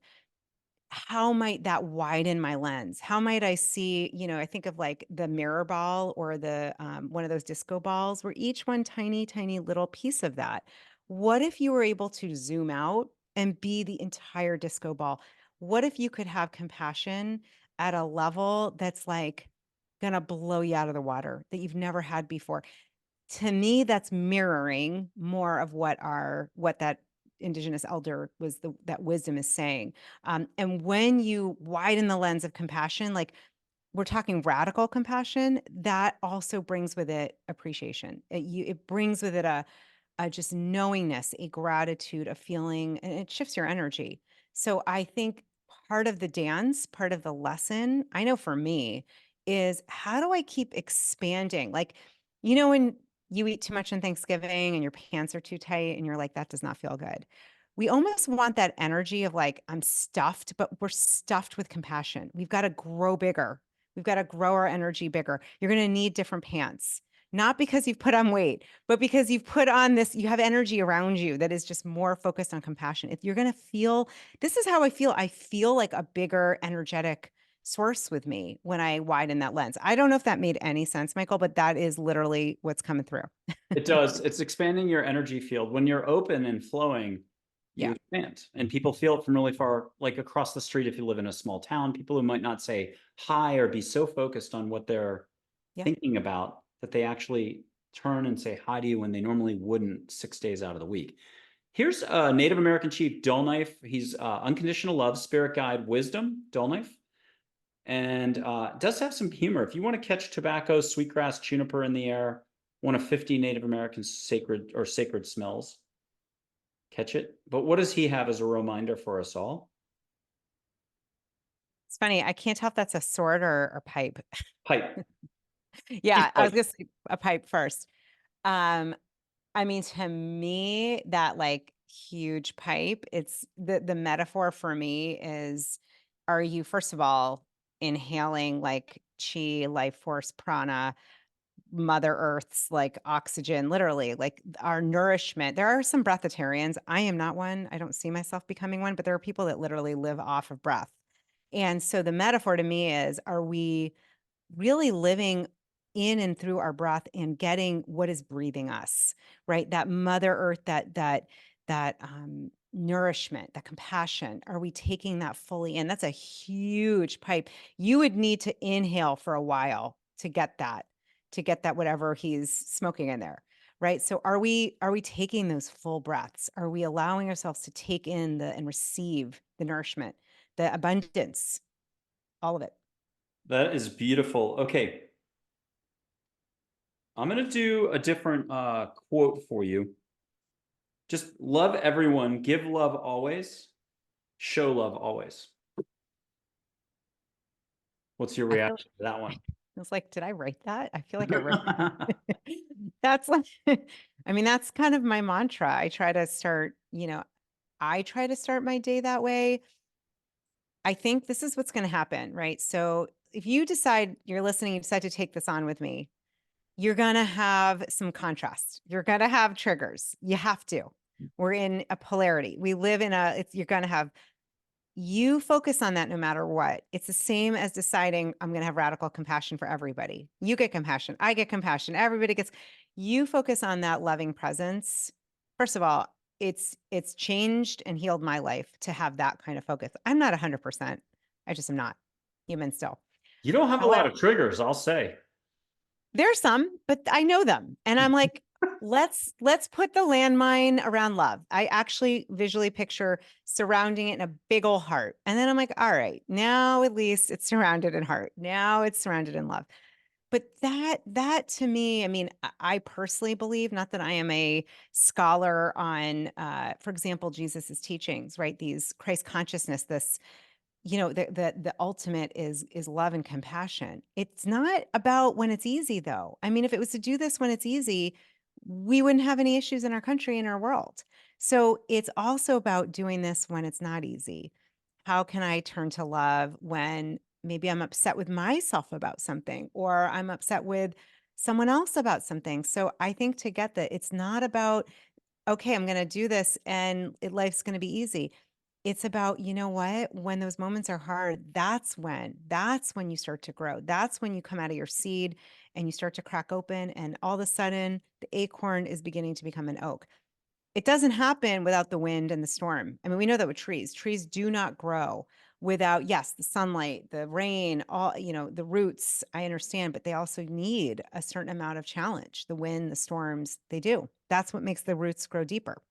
how might that widen my lens? How might I see, I think of like the mirror ball or the one of those disco balls where each one tiny, tiny little piece of that. What if you were able to zoom out and be the entire disco ball? What if you could have compassion at a level that's like gonna blow you out of the water that you've never had before? To me, that's mirroring more of what that indigenous elder that wisdom is saying. And when you widen the lens of compassion, like we're talking radical compassion, that also brings with it appreciation. It brings with it a just knowingness, a gratitude, a feeling, and it shifts your energy. So I think part of the dance, part of the lesson, I know for me, is how do I keep expanding? Like, when you eat too much on Thanksgiving and your pants are too tight and you're like, that does not feel good. We almost want that energy of like, I'm stuffed, but we're stuffed with compassion. We've got to grow bigger. We've got to grow our energy bigger. You're going to need different pants, not because you've put on weight, but because you've put on this, you have energy around you that is just more focused on compassion. If you're going to feel, this is how I feel. I feel like a bigger energetic source with me when I widen that lens. I don't know if that made any sense, Michael, but that is literally what's coming through. It does. It's expanding your energy field. When you're open and flowing, you Yeah. expand. And people feel it from really far, like across the street. If you live in a small town, people who might not say hi or be so focused on what they're Yeah. thinking about that they actually turn and say hi to you when they normally wouldn't 6 days out of the week. Here's a Native American chief, Dull Knife. He's unconditional love, spirit guide, wisdom, Dull Knife. And does have some humor. If you want to catch tobacco, sweetgrass, juniper in the air, one of 50 Native American sacred smells, catch it. But what does he have as a reminder for us all? It's funny. I can't tell if that's a sword or pipe. Pipe. Yeah. I was Pipe. going to say a pipe first. Um, I mean, to me, that like huge pipe, it's the metaphor for me is, are you, first of all, inhaling like chi, life force, prana, Mother Earth's like oxygen, literally, like our nourishment. There are some breatharians. I am not one. I don't see myself becoming one, but there are people that literally live off of breath. And so the metaphor to me is, are we really living in and through our breath and getting what is breathing us, right? That Mother Earth, that nourishment, that compassion. Are we taking that fully in? That's a huge pipe. You would need to inhale for a while to get that whatever he's smoking in there. Right. So are we taking those full breaths? Are we allowing ourselves to take in and receive the nourishment, the abundance, all of it? That is beautiful. Okay. I'm going to do a different quote for you. Just love everyone, give love always, show love always. What's your reaction to that one? I was like, did I write that? I feel like I wrote that's like, I mean, that's kind of my mantra. I try to start my day that way. I think this is what's going to happen, right? So if you decide you're listening, you decide to take this on with me, you're going to have some contrast. You're going to have triggers. You have to. We're in a polarity. We live in you're going to have, you focus on that no matter what. It's the same as deciding I'm going to have radical compassion for everybody. You get compassion. I get compassion. Everybody gets, you focus on that loving presence first of all, it's changed and healed my life to have that kind of focus. I'm not 100%. I just am not human still. You don't have a lot However, of triggers, I'll say. there's some, but I know them. And I'm like, let's put the landmine around love. I actually visually picture surrounding it in a big old heart. And then I'm like, all right, now at least it's surrounded in heart. Now it's surrounded in love. But that to me, I mean, I personally believe, not that I am a scholar on, for example, Jesus's teachings, right? These Christ consciousness, this, the ultimate is love and compassion. It's not about when it's easy, though. I mean, if it was to do this when it's easy, we wouldn't have any issues in our country, in our world. So it's also about doing this when it's not easy. How can I turn to love when maybe I'm upset with myself about something, or I'm upset with someone else about something? So I think to get that, it's not about, okay, I'm going to do this and life's going to be easy. It's about, you know what, when those moments are hard, that's when you start to grow. That's when you come out of your seed and you start to crack open, and all of a sudden the acorn is beginning to become an oak. It doesn't happen without the wind and the storm. I mean, we know that with trees. Trees do not grow without, yes, the sunlight, the rain, all, the roots, I understand, but they also need a certain amount of challenge. The wind, the storms, they do. That's what makes the roots grow deeper.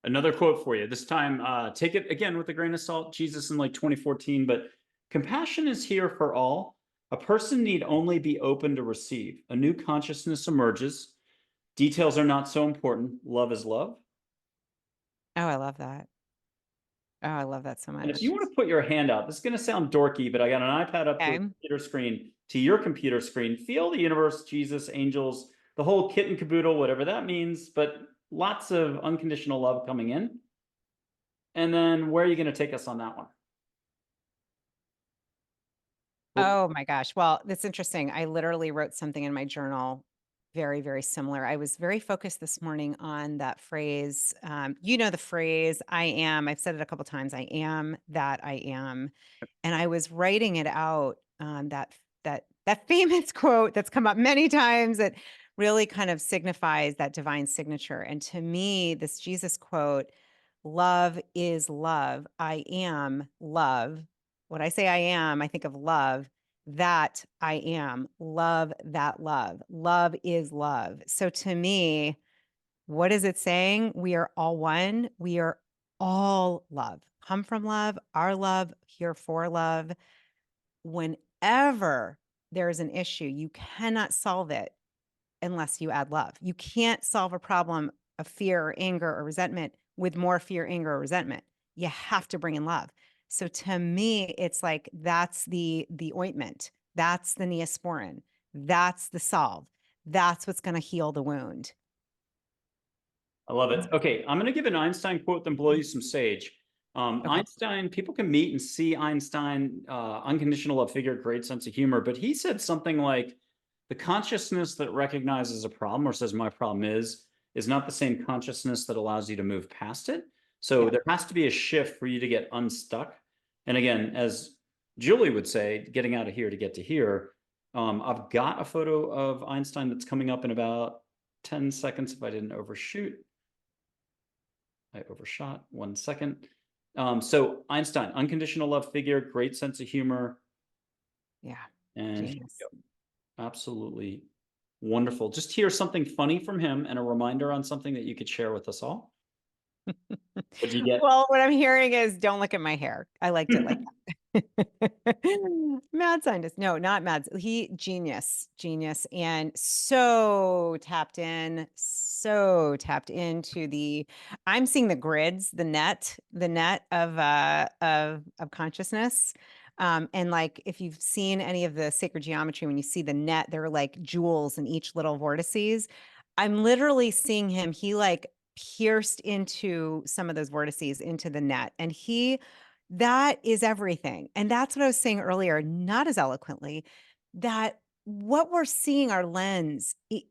Another quote for you. This time, take it again with a grain of salt. Jesus in like 2014, but compassion is here for all. A person need only be open to receive. A new consciousness emerges. Details are not so important. Love is love. Oh, I love that. Oh, I love that so And if much. you want to put your hand out, this is going to sound dorky, but I got an iPad up to a Okay. computer screen, to your computer screen. Feel the universe, Jesus, angels, the whole kit and caboodle, whatever that means, but lots of unconditional love coming in. And then where are you going to take us on that one? Oh my gosh. Well, that's interesting. I literally wrote something in my journal very, very similar. I was very focused this morning on that phrase. The phrase, I am, I've said it a couple times, I am that I am. And I was writing it out, that famous quote that's come up many times that really kind of signifies that divine signature. And to me, this Jesus quote, love is love. I am love. When I say I am, I think of love, that I am, love, that love. Love is love. So to me, what is it saying? We are all one. We are all love. Come from love, our love, here for love. Whenever there is an issue, you cannot solve it unless you add love. You can't solve a problem of fear or anger or resentment with more fear, anger, or resentment. You have to bring in love. So to me, it's like that's the ointment. That's the Neosporin. That's the salve. That's what's going to heal the wound. I love it. Okay, I'm going to give an Einstein quote, then blow you some sage. Okay. Einstein, people can meet and see Einstein, unconditional love figure, great sense of humor, but he said something like, the consciousness that recognizes a problem or says my problem is not the same consciousness that allows you to move past it. So Yeah. there has to be a shift for you to get unstuck. And again, as Julie would say, getting out of here to get to here. I've got a photo of Einstein that's coming up in about 10 seconds if I didn't overshoot. I overshot 1 second. So Einstein, unconditional love figure, great sense of humor. Yeah. And Genius. absolutely wonderful. Just hear something funny from him and a reminder on something that you could share with us all. What'd you get? Well, what I'm hearing is don't look at my hair. I liked it like that. Mad scientist. No, not mad. He genius, and so tapped into I'm seeing the grids, the net of consciousness. And like if you've seen any of the sacred geometry, when you see the net, there are like jewels in each little vortices. I'm literally seeing him. He like pierced into some of those vortices into the net. And that is everything. And that's what I was saying earlier, not as eloquently, that what we're seeing, our lens, you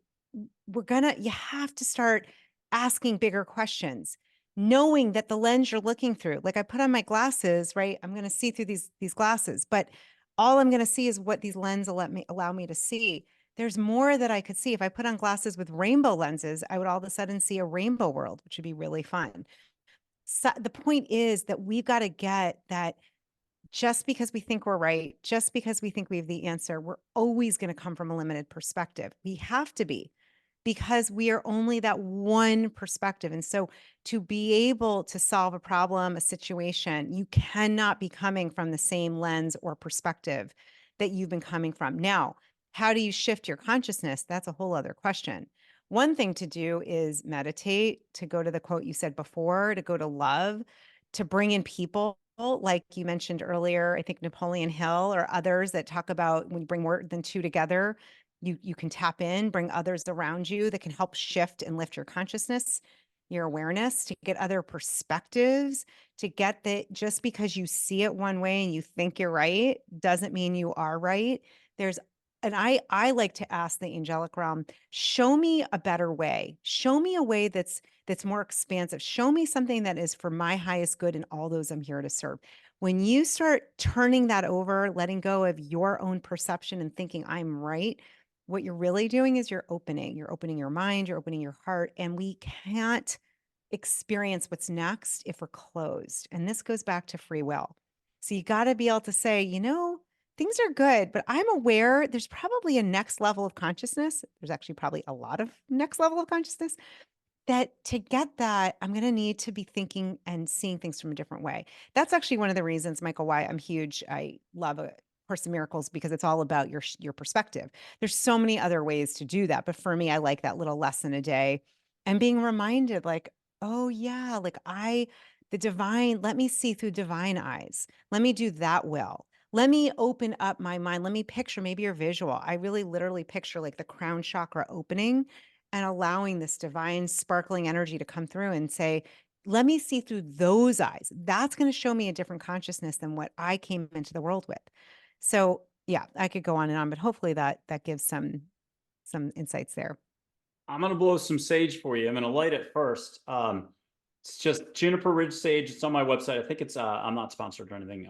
have to start asking bigger questions, knowing that the lens you're looking through, like I put on my glasses, right? I'm going to see through these glasses, but all I'm going to see is what these lenses allow me to see. there's more that I could see. If I put on glasses with rainbow lenses, I would all of a sudden see a rainbow world, which would be really fun. So the point is that we've got to get that just because we think we're right, just because we think we have the answer, we're always going to come from a limited perspective. We have to be because we are only that one perspective. And so to be able to solve a problem, a situation, you cannot be coming from the same lens or perspective that you've been coming from. Now, how do you shift your consciousness? That's a whole other question. One thing to do is meditate, to go to the quote you said before, to go to love, to bring in people like you mentioned earlier. I think Napoleon Hill or others that talk about when you bring more than two together, you can tap in, bring others around you that can help shift and lift your consciousness, your awareness, to get other perspectives, to get that just because you see it one way and you think you're right doesn't mean you are right. There's and I like to ask the angelic realm, show me a better way. Show me a way that's more expansive. Show me something that is for my highest good and all those I'm here to serve. When you start turning that over, letting go of your own perception and thinking I'm right, what you're really doing is you're opening. You're opening your mind, you're opening your heart, and we can't experience what's next if we're closed. And this goes back to free will. So you got to be able to say, things are good, but I'm aware there's probably a next level of consciousness. There's actually probably a lot of next level of consciousness that to get that, I'm going to need to be thinking and seeing things from a different way. That's actually one of the reasons, Michael, why I'm huge. I love a Course in Miracles because it's all about your perspective. There's so many other ways to do that, but for me, I like that little lesson a day and being reminded, like, oh yeah, like the divine. Let me see through divine eyes. Let me do that well. Let me open up my mind. Let me picture maybe your visual. I really literally picture like the crown chakra opening and allowing this divine sparkling energy to come through and say, let me see through those eyes. That's going to show me a different consciousness than what I came into the world with. So yeah, I could go on and on, but hopefully that gives some insights there. I'm going to blow some sage for you. I'm going to light it first. It's just Juniper Ridge Sage. It's on my website. I think it's, I'm not sponsored or anything.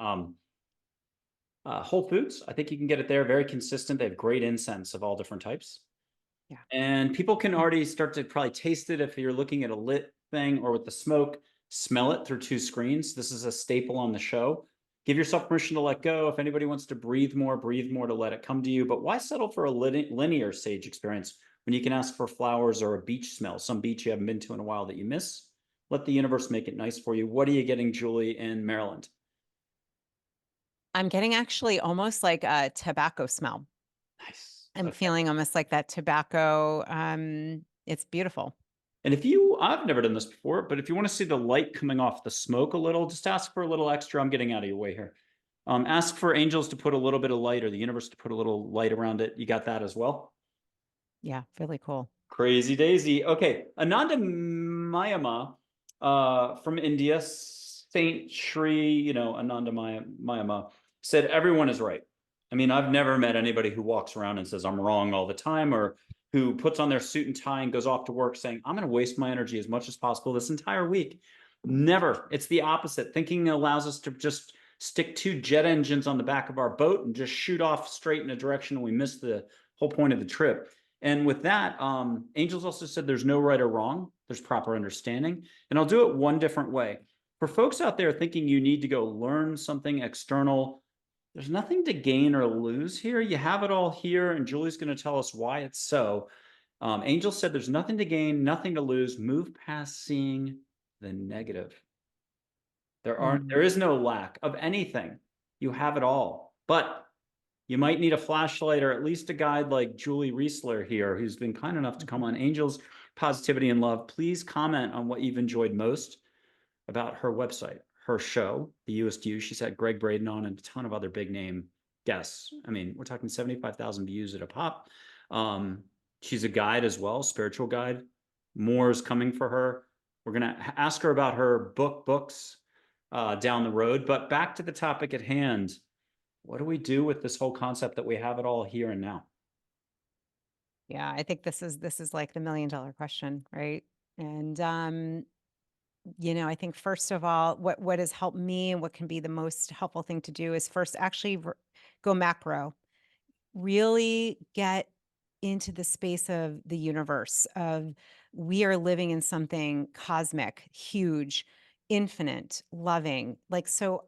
Whole Foods. I think you can get it there. Very consistent. They have great incense of all different types. Yeah. And people can already start to probably taste it if you're looking at a lit thing or with the smoke, smell it through two screens. This is a staple on the show. Give yourself permission to let go. If anybody wants to breathe more to let it come to you. But why settle for a linear sage experience when you can ask for flowers or a beach smell, some beach you haven't been to in a while that you miss? Let the universe make it nice for you. What are you getting, Julie, in Maryland? I'm getting actually almost like a tobacco smell. Nice. I'm Okay. feeling almost like that tobacco. It's beautiful. And if you, I've never done this before, but if you want to see the light coming off the smoke a little, just ask for a little extra. I'm getting out of your way here. Ask for angels to put a little bit of light or the universe to put a little light around it. You got that as well? Yeah, really cool. Crazy daisy. Okay. Ananda Mayama from India, Saint Shri, Ananda Mayama said, everyone is right. I mean, I've never met anybody who walks around and says, I'm wrong all the time, or who puts on their suit and tie and goes off to work saying, I'm going to waste my energy as much as possible this entire week. Never. It's the opposite. Thinking allows us to just stick two jet engines on the back of our boat and just shoot off straight in a direction, and we miss the whole point of the trip. And with that, angels also said there's no right or wrong. There's proper understanding. And I'll do it one different way. For folks out there thinking you need to go learn something external, there's nothing to gain or lose here. You have it all here, and Julie's going to tell us why it's so. Angel said there's nothing to gain, nothing to lose. Move past seeing the negative. There is no lack of anything. You have it all. But you might need a flashlight or at least a guide like Julie Reisler here, who's been kind enough to come on Angels, Positivity, and Love. Please comment on what you've enjoyed most about her website, her show, the You-est You. She's had Greg Braden on and a ton of other big name guests. I mean, we're talking 75,000 views at a pop. She's a guide as well, spiritual guide. More is coming for her. We're going to ask her about her books down the road. But back to the topic at hand. What do we do with this whole concept that we have it all here and now? Yeah, I think this is like the $1,000,000 question, right? And I think first of all, what has helped me and what can be the most helpful thing to do is first actually go macro. Really get into the space of the universe, of we are living in something cosmic, huge, infinite, loving. Like, so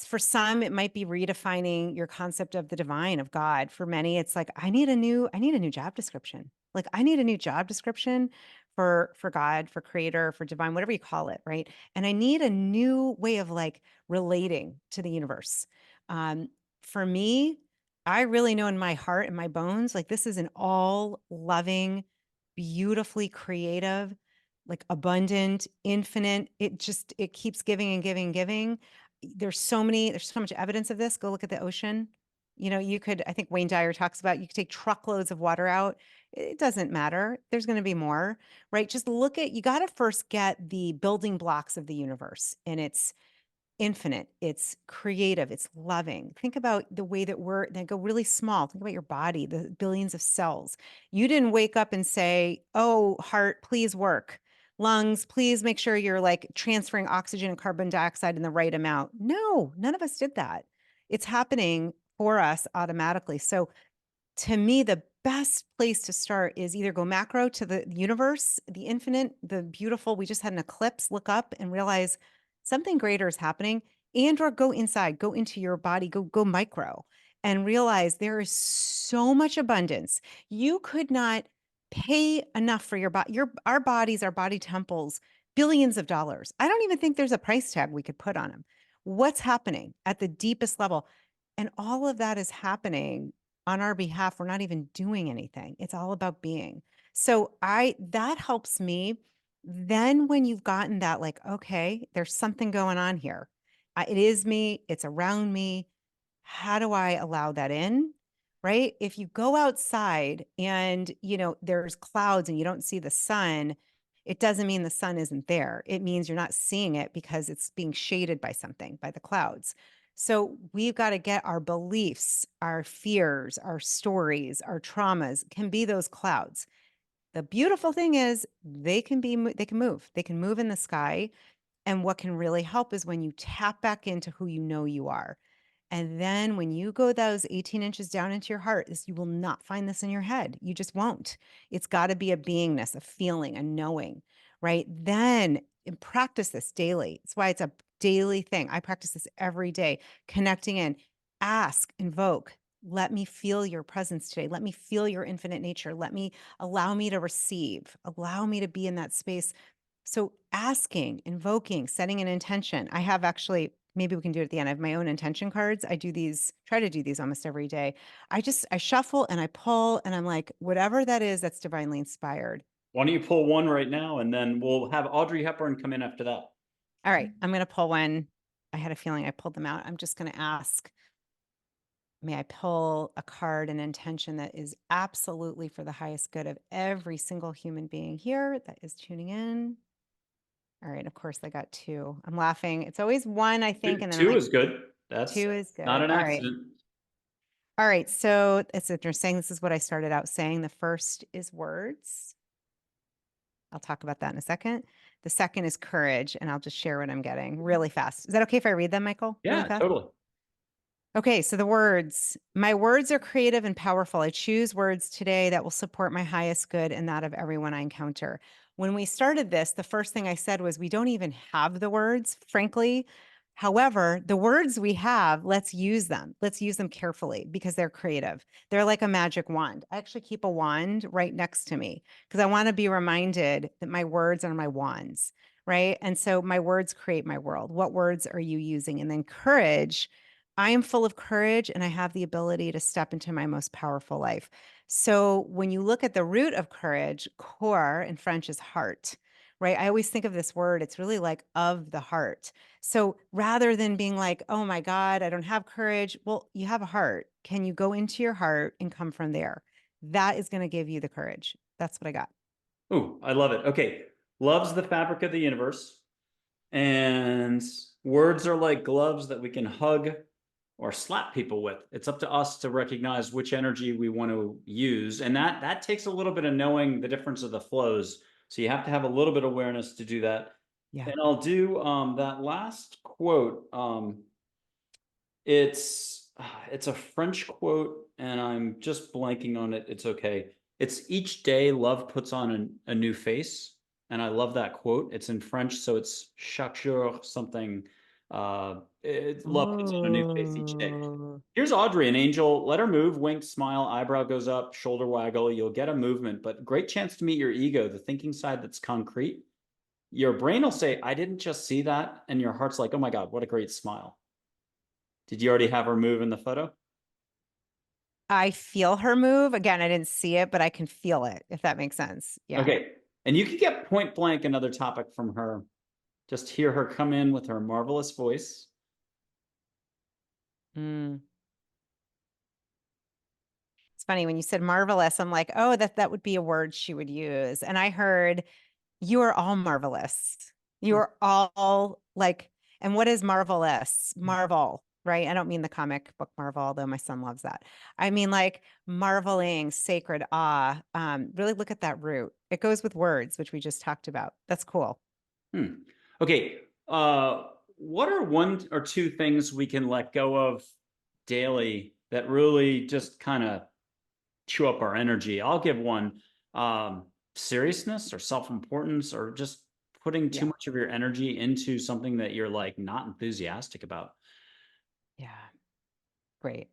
for some, it might be redefining your concept of the divine, of God. For many, it's like, I need a new job description. Like, I need a new job description for God, for creator, for divine, whatever you call it, right? And I need a new way of like relating to the universe. For me, I really know in my heart and my bones, like this is an all loving, beautifully creative, like abundant, infinite. It keeps giving and giving and giving. There's so much evidence of this. Go look at the ocean. I think Wayne Dyer talks about, you could take truckloads of water out. It doesn't matter. There's going to be more, right? Just you got to first get the building blocks of the universe, and it's infinite, it's creative, it's loving. Think about the way that then go really small. Think about your body, the billions of cells. You didn't wake up and say, oh, heart, please work. Lungs, please make sure you're like transferring oxygen and carbon dioxide in the right amount. No, none of us did that. It's happening for us automatically. So to me, the best place to start is either go macro to the universe, the infinite, the beautiful. We just had an eclipse. Look up and realize something greater is happening, or go inside, go into your body, go micro, and realize there is so much abundance. You could not pay enough for your body. Our bodies, our body temples, billions of dollars. I don't even think there's a price tag we could put on them. What's happening at the deepest level? And all of that is happening on our behalf. We're not even doing anything. It's all about being. So that helps me. Then when you've gotten that, like, okay, there's something going on here. It is me. It's around me. How do I allow that in? Right? If you go outside and, there's clouds and you don't see the sun, it doesn't mean the sun isn't there. It means you're not seeing it because it's being shaded by something, by the clouds. So we've got to get our beliefs, our fears, our stories, our traumas can be those clouds. The beautiful thing is they can move. They can move in the sky. And what can really help is when you tap back into who you know you are. And then when you go those 18 inches down into your heart, you will not find this in your head. You just won't. It's got to be a beingness, a feeling, a knowing, right? Then practice this daily. That's why it's a daily thing. I practice this every day, connecting in, ask, invoke. Let me feel your presence today. Let me feel your infinite nature. Allow me to receive, allow me to be in that space. So asking, invoking, setting an intention. I have actually, maybe we can do it at the end. I have my own intention cards. Try to do these almost every day. I shuffle and I pull and I'm like, whatever that is, that's divinely inspired. Why don't you pull one right now, and then we'll have Audrey Hepburn come in after that. All right, I'm going to pull one. I had a feeling I pulled them out. I'm just going to ask, may I pull a card, an intention that is absolutely for the highest good of every single human being here that is tuning in. All right, of course I got two. I'm laughing. It's always one, I think, and then I'm Two like, is good. That's two is not good. an All right. accident. All right. So it's interesting. This is what I started out saying. The first is words. I'll talk about that in a second. The second is courage, and I'll just share what I'm getting really fast. Is that okay if I read them, Michael? Really Yeah, fast? totally. Okay, so the words. My words are creative and powerful. I choose words today that will support my highest good and that of everyone I encounter. When we started this, the first thing I said was we don't even have the words, frankly. However, the words we have, let's use them. Let's use them carefully because they're creative. They're like a magic wand. I actually keep a wand right next to me because I want to be reminded that my words are my wands, right? And so my words create my world. What words are you using? And then courage. I am full of courage and I have the ability to step into my most powerful life. So when you look at the root of courage, cor in French is heart, right? I always think of this word, it's really like of the heart. So rather than being like, oh my God, I don't have courage, well, you have a heart. Can you go into your heart and come from there? That is going to give you the courage. That's what I got. Ooh, I love it. Okay. Love's the fabric of the universe. And words are like gloves that we can hug or slap people with. It's up to us to recognize which energy we want to use. And that takes a little bit of knowing the difference of the flows. So you have to have a little bit of awareness to do that. Yeah. And I'll do that last quote. It's a French quote. and I'm just blanking on it. It's okay. It's each day love puts on a new face. And I love that quote. It's in French, so it's chaque jour something. Love puts on a new face each day. Oh. Here's Audrey, an angel. Let her move, wink, smile, eyebrow goes up, shoulder waggle. You'll get a movement, but great chance to meet your ego, the thinking side that's concrete. Your brain will say, I didn't just see that. And your heart's like, oh my God, what a great smile. Did you already have her move in the photo? I feel her move. Again, I didn't see it, but I can feel it, if that makes sense. Yeah. Okay. And you could get point blank another topic from her. Just hear her come in with her marvelous voice. Mm. It's funny when you said marvelous, I'm like, oh, that would be a word she would use. And I heard, you are all marvelous. You are all like, and what is marvelous? Marvel, right? I don't mean the comic book Marvel, although my son loves that. I mean like marveling, sacred awe. Really look at that root. It goes with words, which we just talked about. That's cool. Okay. What are one or two things we can let go of daily that really just kind of chew up our energy? I'll give one. Seriousness or self-importance, or just putting too Yeah. much of your energy into something that you're like not enthusiastic about. Yeah. Great.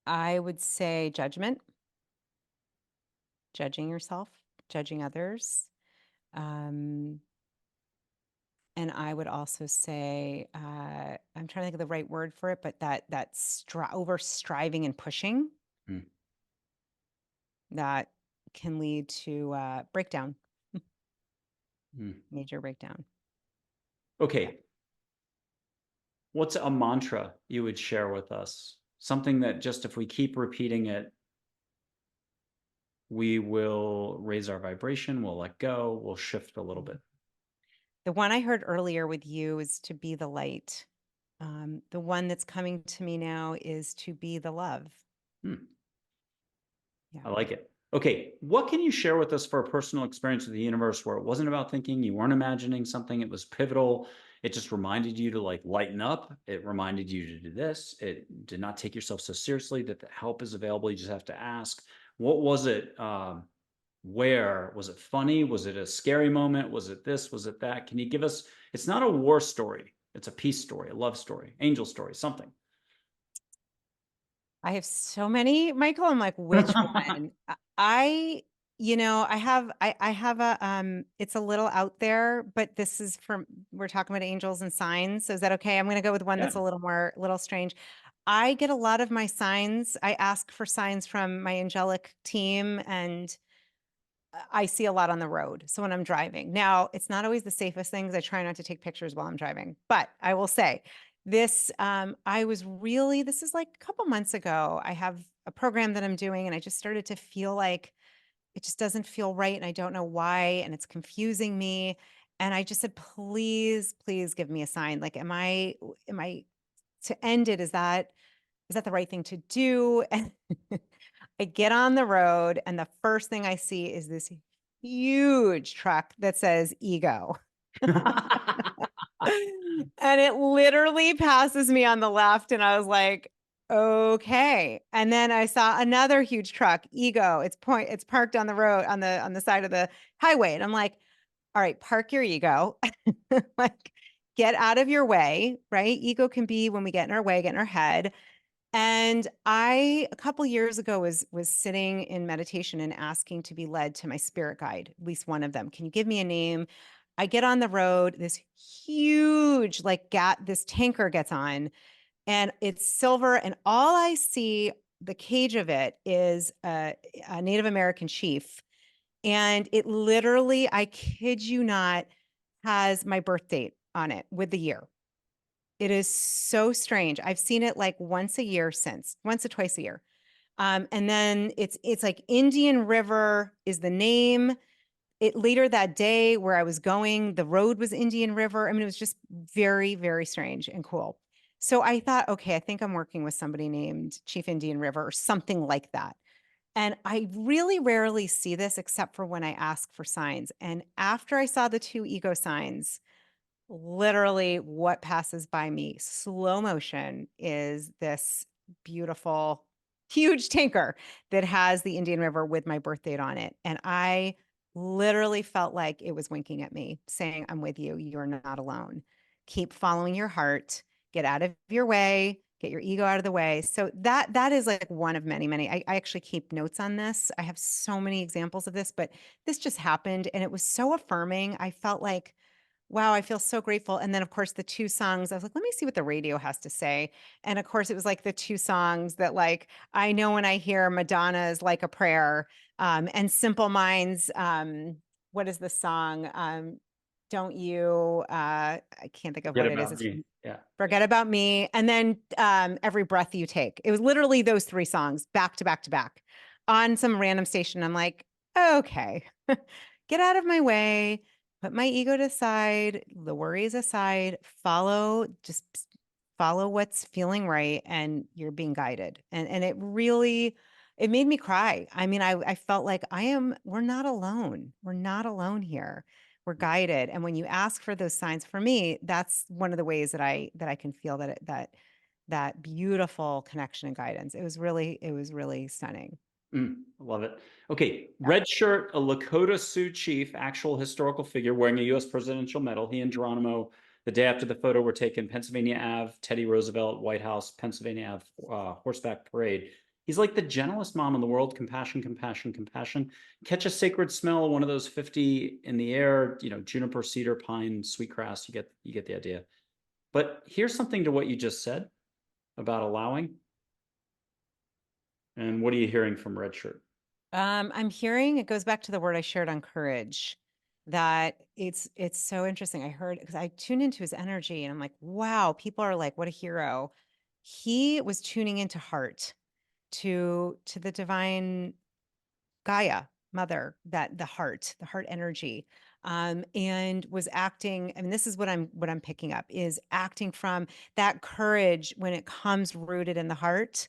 I would say judgment, judging yourself, judging others. And I would also say, I'm trying to think of the right word for it, but that over striving and pushing that can lead to breakdown, major breakdown. Okay. Yeah. What's a mantra you would share with us? Something that just if we keep repeating it, we will raise our vibration, we'll let go, we'll shift a little bit. The one I heard earlier with you is to be the light. The one that's coming to me now is to be the love. Yeah. Yeah. I like it. Okay, what can you share with us for a personal experience with the universe where it wasn't about thinking, you weren't imagining something, it was pivotal, it just reminded you to like lighten up, it reminded you to do this, it did not take yourself so seriously, that the help is available, you just have to ask. What was it? Where was it? Funny? Was it a scary moment? Was it this? Was it that? Can you give us? It's not a war story, it's a peace story, a love story, angel story, something. I have so many, Michael. I'm like, which one? I have it's a little out there, but this is we're talking about angels and signs. So is that okay? I'm going to go with one Yeah. that's a little strange. I get a lot of my signs. I ask for signs from my angelic team, and I see a lot on the road. So when I'm driving now, it's not always the safest things. I try not to take pictures while I'm driving, but I will say this, this is like a couple months ago. I have a program that I'm doing and I just started to feel like it just doesn't feel right. And I don't know why. And it's confusing me. And I just said, please, please give me a sign. Like, am I to end it? Is that the right thing to do? And I get on the road and the first thing I see is this huge truck that says ego. And it literally passes me on the left. And I was like, okay. And then I saw another huge truck, ego. It's parked on the road on the side of the highway. And I'm like, all right, park your ego. Like, get out of your way, right? Ego can be when we get in our way, get in our head. And I, a couple years ago, was sitting in meditation and asking to be led to my spirit guide, at least one of them. Can you give me a name? I get on the road, this huge, this tanker gets on, and it's silver. And all I see, the cage of it, is a Native American chief. And it literally, I kid you not, has my birth date on it with the year. It is so strange. I've seen it like once or twice a year. And then it's like Indian River is the name. It later that day where I was going, the road was Indian River. I mean, it was just very, very strange and cool. So I thought, okay, I think I'm working with somebody named Chief Indian River or something like that. And I really rarely see this except for when I ask for signs. And after I saw the two ego signs, literally what passes by me slow motion is this beautiful huge tanker that has the Indian River with my birth date on it. And I literally felt like it was winking at me, saying, I'm with you. You're not alone. Keep following your heart, get out of your way, get your ego out of the way. So that is like one of many, many. I actually keep notes on this. I have so many examples of this, but this just happened and it was so affirming. I felt like, wow, I feel so grateful. And then, of course, the two songs, I was like, let me see what the radio has to say. And of course, it was like the two songs that, like, I know when I hear Madonna's Like a Prayer, and Simple Minds. What is the song? Don't you, I can't think of Forget what it is. about It's me. Yeah. Forget About Me. And then Every Breath You Take. It was literally those three songs back to back to back on some random station. I'm like, okay, get out of my way, put my ego to the side, the worries aside, just follow what's feeling right, and you're being guided. And it really, it made me cry. I mean, I felt like we're not alone. We're not alone here. We're guided. And when you ask for those signs, for me, that's one of the ways that I can feel that beautiful connection and guidance. It was really stunning. I love it. Okay, Yeah. red shirt, a Lakota Sioux chief, actual historical figure wearing a U.S. presidential medal. He and Geronimo, the day after the photo, were taken Pennsylvania Ave, Teddy Roosevelt, White House, Pennsylvania Ave, horseback parade. He's like the gentlest mom in the world. Compassion, compassion, compassion. Catch a sacred smell, one of those 50 in the air, juniper, cedar, pine, sweetgrass. You get the idea. But here's something to what you just said about allowing. And what are you hearing from red shirt? I'm hearing, it goes back to the word I shared on courage, that it's so interesting. I heard, because I tuned into his energy and I'm like, wow, people are like, what a hero. He was tuning into heart, to the divine Gaia, mother, that the heart energy, and was acting. I mean, this is what I'm picking up, is acting from that courage when it comes rooted in the heart.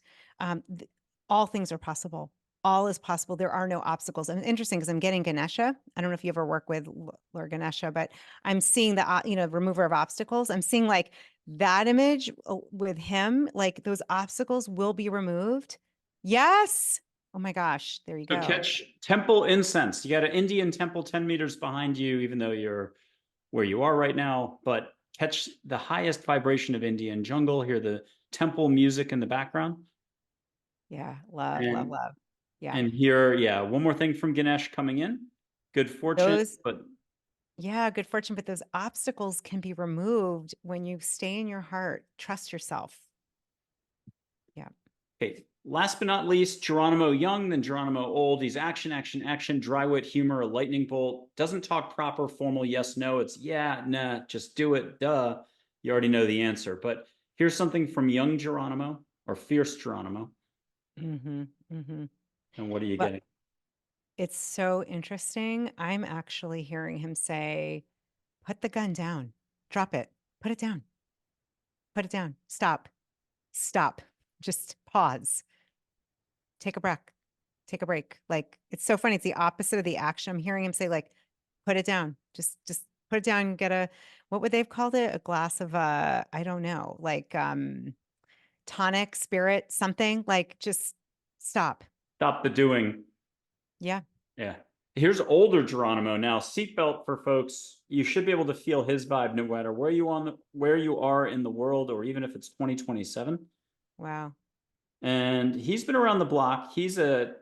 All things are possible. All is possible. There are no obstacles. And interesting, because I'm getting Ganesha. I don't know if you ever work with Lord Ganesha, but I'm seeing the remover of obstacles. I'm seeing like that image with him, like those obstacles will be removed. Yes. Oh my gosh, there you So go. catch temple incense. You got an Indian temple 10 meters behind you, even though you're where you are right now, but catch the highest vibration of Indian jungle. Hear the temple music in the background. Yeah, love, love, And love. Yeah. and here, yeah, one more thing from Ganesh coming in. Good fortune, Those, but yeah, good fortune, but those obstacles can be removed when you stay in your heart. Trust yourself. Yeah. okay. Last but not least, Geronimo young, then Geronimo old. He's action, action, action, dry wit humor, a lightning bolt. Doesn't talk proper, formal yes, no. It's yeah, nah, just do it, duh. You already know the answer. But here's something from young Geronimo or fierce Geronimo. Mm-hmm. Mm-hmm. And what are you But getting? it's so interesting. I'm actually hearing him say, put the gun down, drop it, put it down, put it down, stop, stop, just pause, take a breath, take a break. Like, it's so funny. It's the opposite of the action. I'm hearing him say, like, put it down. Just put it down. Get what would they've called it? A glass of, I don't know, like, tonic, spirit, something, like, just stop. Stop the doing. Yeah. Yeah. Here's older Geronimo. Now, seatbelt for folks. You should be able to feel his vibe no matter where you are in the world, or even if it's 2027. Wow. And he's been around the block. He's a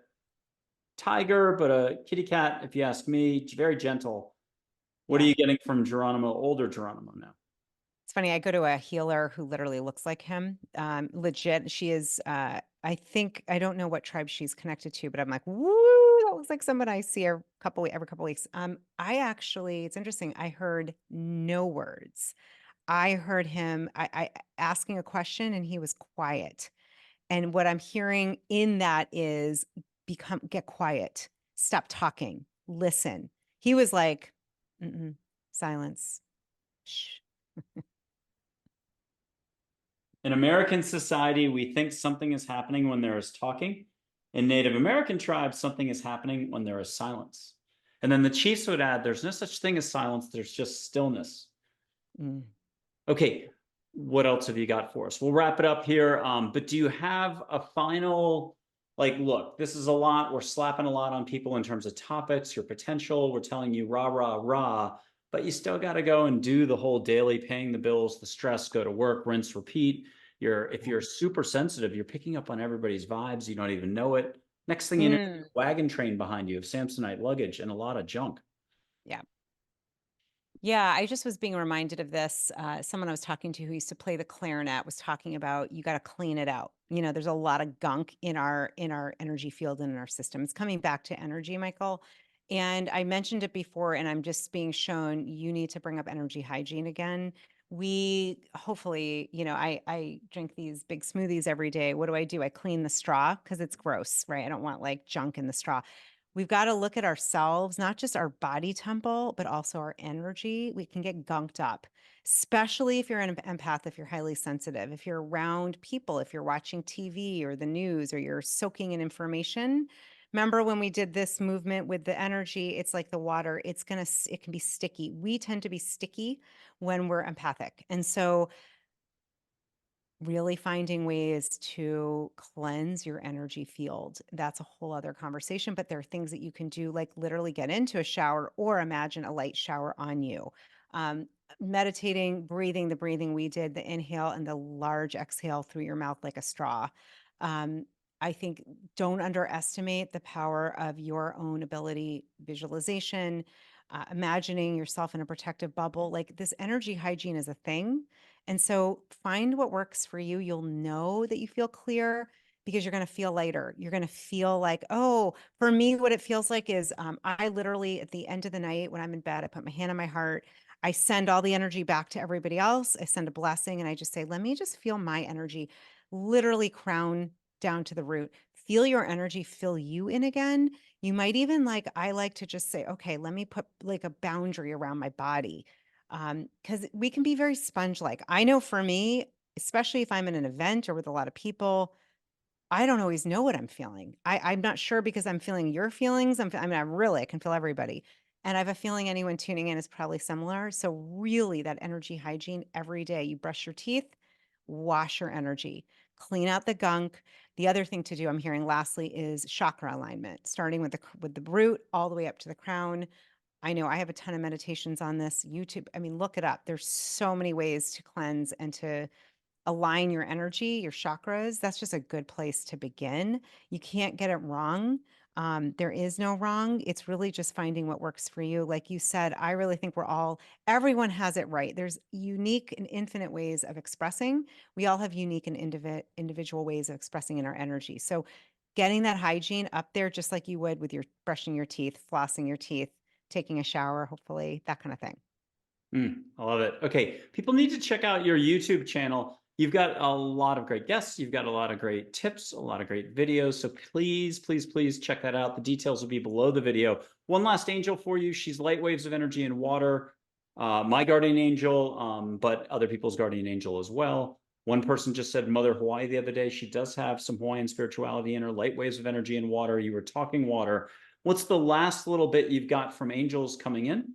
tiger, but a kitty cat, if you ask me. Very gentle. What are Yeah. you getting from Geronimo, older Geronimo now? It's funny. I go to a healer who literally looks like him. Legit. She is, I think, I don't know what tribe she's connected to, but I'm like, woo, that looks like someone I see every couple weeks. It's interesting. I heard no words. I heard him, I asking a question and he was quiet. And what I'm hearing in that is get quiet, stop talking, listen. He was like, mm-mm, silence. Shh. In American society, we think something is happening when there is talking. In Native American tribes, something is happening when there is silence. And then the chiefs would add, there's no such thing as silence, there's just stillness. Mm. Okay, what else have you got for us? We'll wrap it up here. But do you have a final Like, look, this is a lot. We're slapping a lot on people in terms of topics, your potential. We're telling you rah, rah, rah, but you still got to go and do the whole daily paying the bills, the stress, go to work, rinse, repeat. If you're super sensitive, you're picking up on everybody's vibes. You don't even know it. Next thing you know, Mm, wagon train behind you of Samsonite luggage and a lot of junk. yeah. Yeah, I just was being reminded of this. Someone I was talking to who used to play the clarinet was talking about you got to clean it out. There's a lot of gunk in our energy field and in our system. It's coming back to energy, Michael. And I mentioned it before, and I'm just being shown you need to bring up energy hygiene again. We hopefully, I drink these big smoothies every day. What do? I clean the straw because it's gross, right? I don't want like junk in the straw. We've got to look at ourselves, not just our body temple, but also our energy. We can get gunked up, especially if you're an empath, if you're highly sensitive, if you're around people, if you're watching TV or the news or you're soaking in information. Remember when we did this movement with the energy, it's like the water, it can be sticky. We tend to be sticky when we're empathic. And so really finding ways to cleanse your energy field. That's a whole other conversation, but there are things that you can do, like literally get into a shower or imagine a light shower on you. Meditating, breathing, the breathing we did, the inhale and the large exhale through your mouth like a straw. Um, I think don't underestimate the power of your own ability, visualization, imagining yourself in a protective bubble. Like this energy hygiene is a thing, and so find what works for you. You'll know that you feel clear because you're going to feel lighter. You're going to feel like, oh, for me, what it feels like is I literally at the end of the night when I'm in bed, I put my hand on my heart. I send all the energy back to everybody else. I send a blessing and I just say, let me just feel my energy, literally crown down to the root. Feel your energy fill you in again. You might even I like to just say, okay, let me put like a boundary around my body, because we can be very sponge-like. I know for me, especially if I'm in an event or with a lot of people, I don't always know what I'm feeling. I'm not sure because I'm feeling your feelings. I can feel everybody. And I have a feeling anyone tuning in is probably similar. So really that energy hygiene every day, you brush your teeth, wash your energy, clean out the gunk. The other thing to do, I'm hearing lastly, is chakra alignment, starting with the root all the way up to the crown. I know I have a ton of meditations on this. YouTube, I mean, look it up. There's so many ways to cleanse and to align your energy, your chakras. That's just a good place to begin. You can't get it wrong. There is no wrong. It's really just finding what works for you. Like you said, I really think everyone has it right. There's unique and infinite ways of expressing. We all have unique and individual ways of expressing in our energy. So getting that hygiene up there, just like you would with your brushing your teeth, flossing your teeth, taking a shower, hopefully, that kind of thing. I love it. Okay, people need to check out your YouTube channel. You've got a lot of great guests. You've got a lot of great tips, a lot of great videos. So please, please, please check that out. The details will be below the video. One last angel for you. She's light waves of energy and water. My guardian angel, but other people's guardian angel as well. One person just said Mother Hawaii the other day. She does have some Hawaiian spirituality in her, light waves of energy and water. You were talking water. What's the last little bit you've got from angels coming in?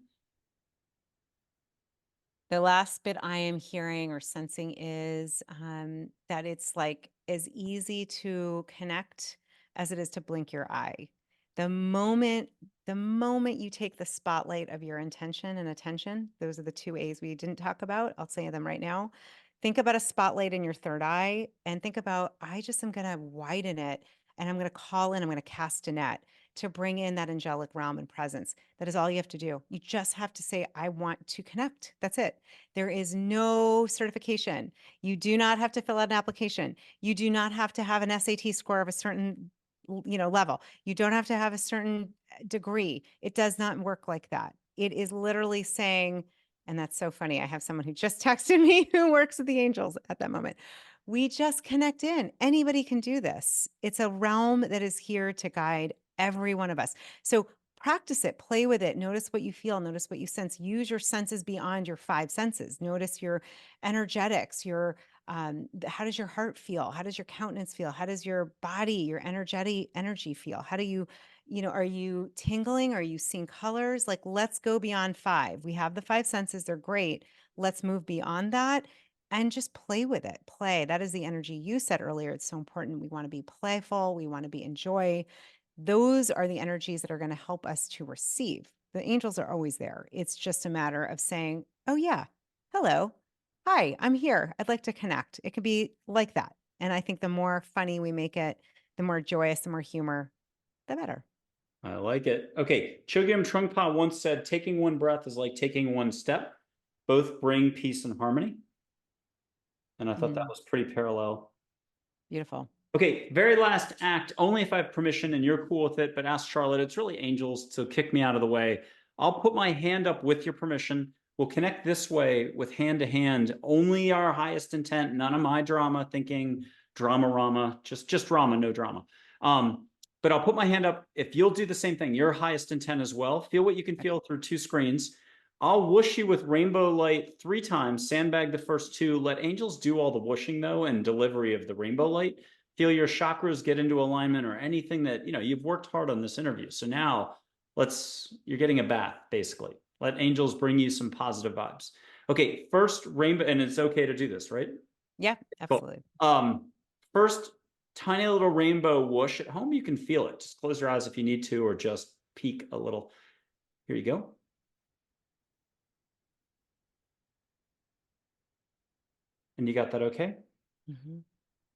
The last bit I am hearing or sensing is that it's like as easy to connect as it is to blink your eye. The moment, the moment you take the spotlight of your intention and attention, those are the two A's we didn't talk about. I'll say them right now. Think about a spotlight in your third eye and think about, I just am going to widen it and I'm going to call in, I'm going to cast a net to bring in that angelic realm and presence. That is all you have to do. You just have to say, I want to connect. That's it. There is no certification. You do not have to fill out an application. You do not have to have an SAT score of a certain level. You don't have to have a certain degree. It does not work like that. It is literally saying, and that's so funny. I have someone who just texted me who works with the angels at that moment. We just connect in. Anybody can do this. It's a realm that is here to guide every one of us. So practice it, play with it, notice what you feel, notice what you sense, use your senses beyond your five senses. Notice your energetics, how does your heart feel? How does your countenance feel? How does your body, your energy feel? How do are you tingling? Are you seeing colors? Like, let's go beyond five. We have the five senses. They're great. Let's move beyond that. and just play with it. Play. That is the energy you said earlier. It's so important. We want to be playful. We want to be in joy. Those are the energies that are going to help us to receive. The angels are always there. It's just a matter of saying, oh, yeah, hello. Hi, I'm here. I'd like to connect. It could be like that. And I think the more funny we make it, the more joyous, the more humor, the better. I like it. Okay. Chogyam Trungpa once said, taking one breath is like taking one step. Both bring peace and harmony. And I thought that Mm, was pretty parallel. beautiful. Okay, very last act, only if I have permission and you're cool with it, but ask Charlotte, it's really angels to kick me out of the way. I'll put my hand up with your permission. We'll connect this way with hand to hand, only our highest intent, none of my drama thinking, drama rama, just drama, no drama. But I'll put my hand up. If you'll do the same thing, your highest intent as well, feel what you can feel through two screens. I'll whoosh you with rainbow light 3 times, sandbag the first 2. Let angels do all the whooshing though and delivery of the rainbow light. Feel your chakras get into alignment or anything that, you've worked hard on this interview. So now you're getting a bath, basically. Let angels bring you some positive vibes. Okay, first rainbow, and it's okay to do this, right? Yeah, Cool. absolutely. First tiny little rainbow whoosh. At home, you can feel it. Just close your eyes if you need to, or just peek a little. Here you go. And you got that okay? Mm-hmm.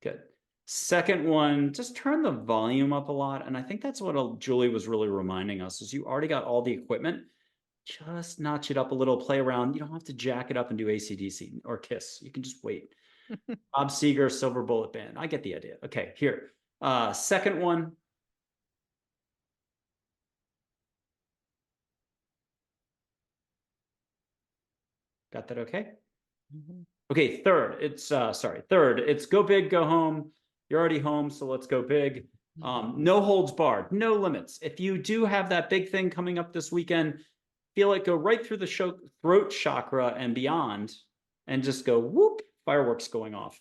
Good. Second one, just turn the volume up a lot. And I think that's what Julie was really reminding us is you already got all the equipment. Just notch it up a little, play around. You don't have to jack it up and do AC/DC or Kiss. You can just wait. Bob Seger, Silver Bullet Band. I get the idea. Okay, here. Second one. Got that okay? Mm-hmm. Okay, third. Third. It's go big, go home. You're already home, so let's go big. No holds barred, no limits. If you do have that big thing coming up this weekend, feel it go right through the throat chakra and beyond, and just go whoop, fireworks going off.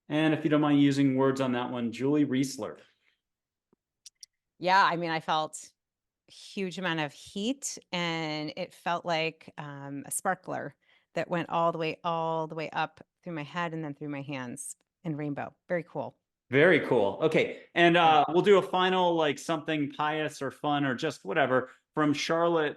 And if you don't mind using words on that one, Julie Reisler. Yeah, I mean, I felt a huge amount of heat, and it felt like a sparkler that went all the way up through my head and then through my hands in rainbow. Very cool. Very cool. Okay. And Yeah. we'll do a final, like something pious or fun or just whatever from Charlotte,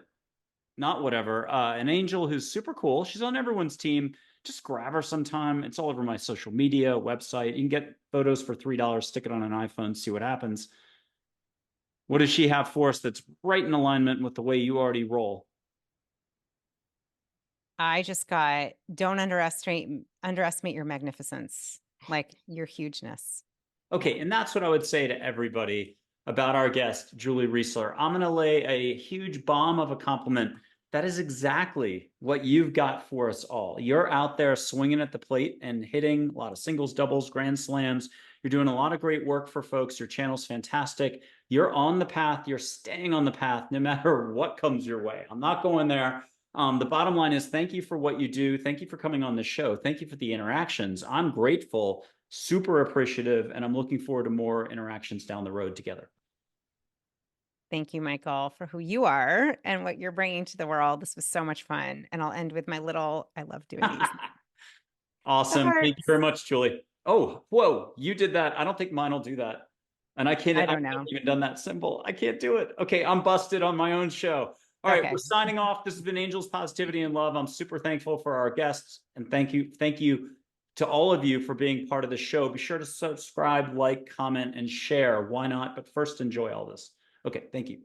not whatever, an angel who's super cool. She's on everyone's team. Just grab her sometime. It's all over my social media website. You can get photos for $3, stick it on an iPhone, see what happens. What does she have for us that's right in alignment with the way you already roll? I just got don't underestimate your magnificence, like your hugeness. Yeah. Okay, and that's what I would say to everybody about our guest, Julie Reisler. I'm going to lay a huge bomb of a compliment. That is exactly what you've got for us all. You're out there swinging at the plate and hitting a lot of singles, doubles, grand slams. You're doing a lot of great work for folks. Your channel's fantastic. You're on the path. You're staying on the path no matter what comes your way. I'm not going there. The bottom line is thank you for what you do. Thank you for coming on the show. Thank you for the interactions. I'm grateful, super appreciative, and I'm looking forward to more interactions down the road together. Thank you, Michael, for who you are and what you're bringing to the world. This was so much fun. And I'll end with my little, I love doing these. The Awesome. Thank you hearts. very much, Julie. Oh, whoa, you did that. I don't think mine will do that. And I can't, I I've don't never know. even done that symbol. I can't do it. Okay, I'm busted on my own show. All right, we're Okay. signing off. This has been Angels, Positivity, and Love. I'm super thankful for our guests. And thank you to all of you for being part of the show. Be sure to subscribe, like, comment, and share. Why not? But first, enjoy all this. Okay, thank you.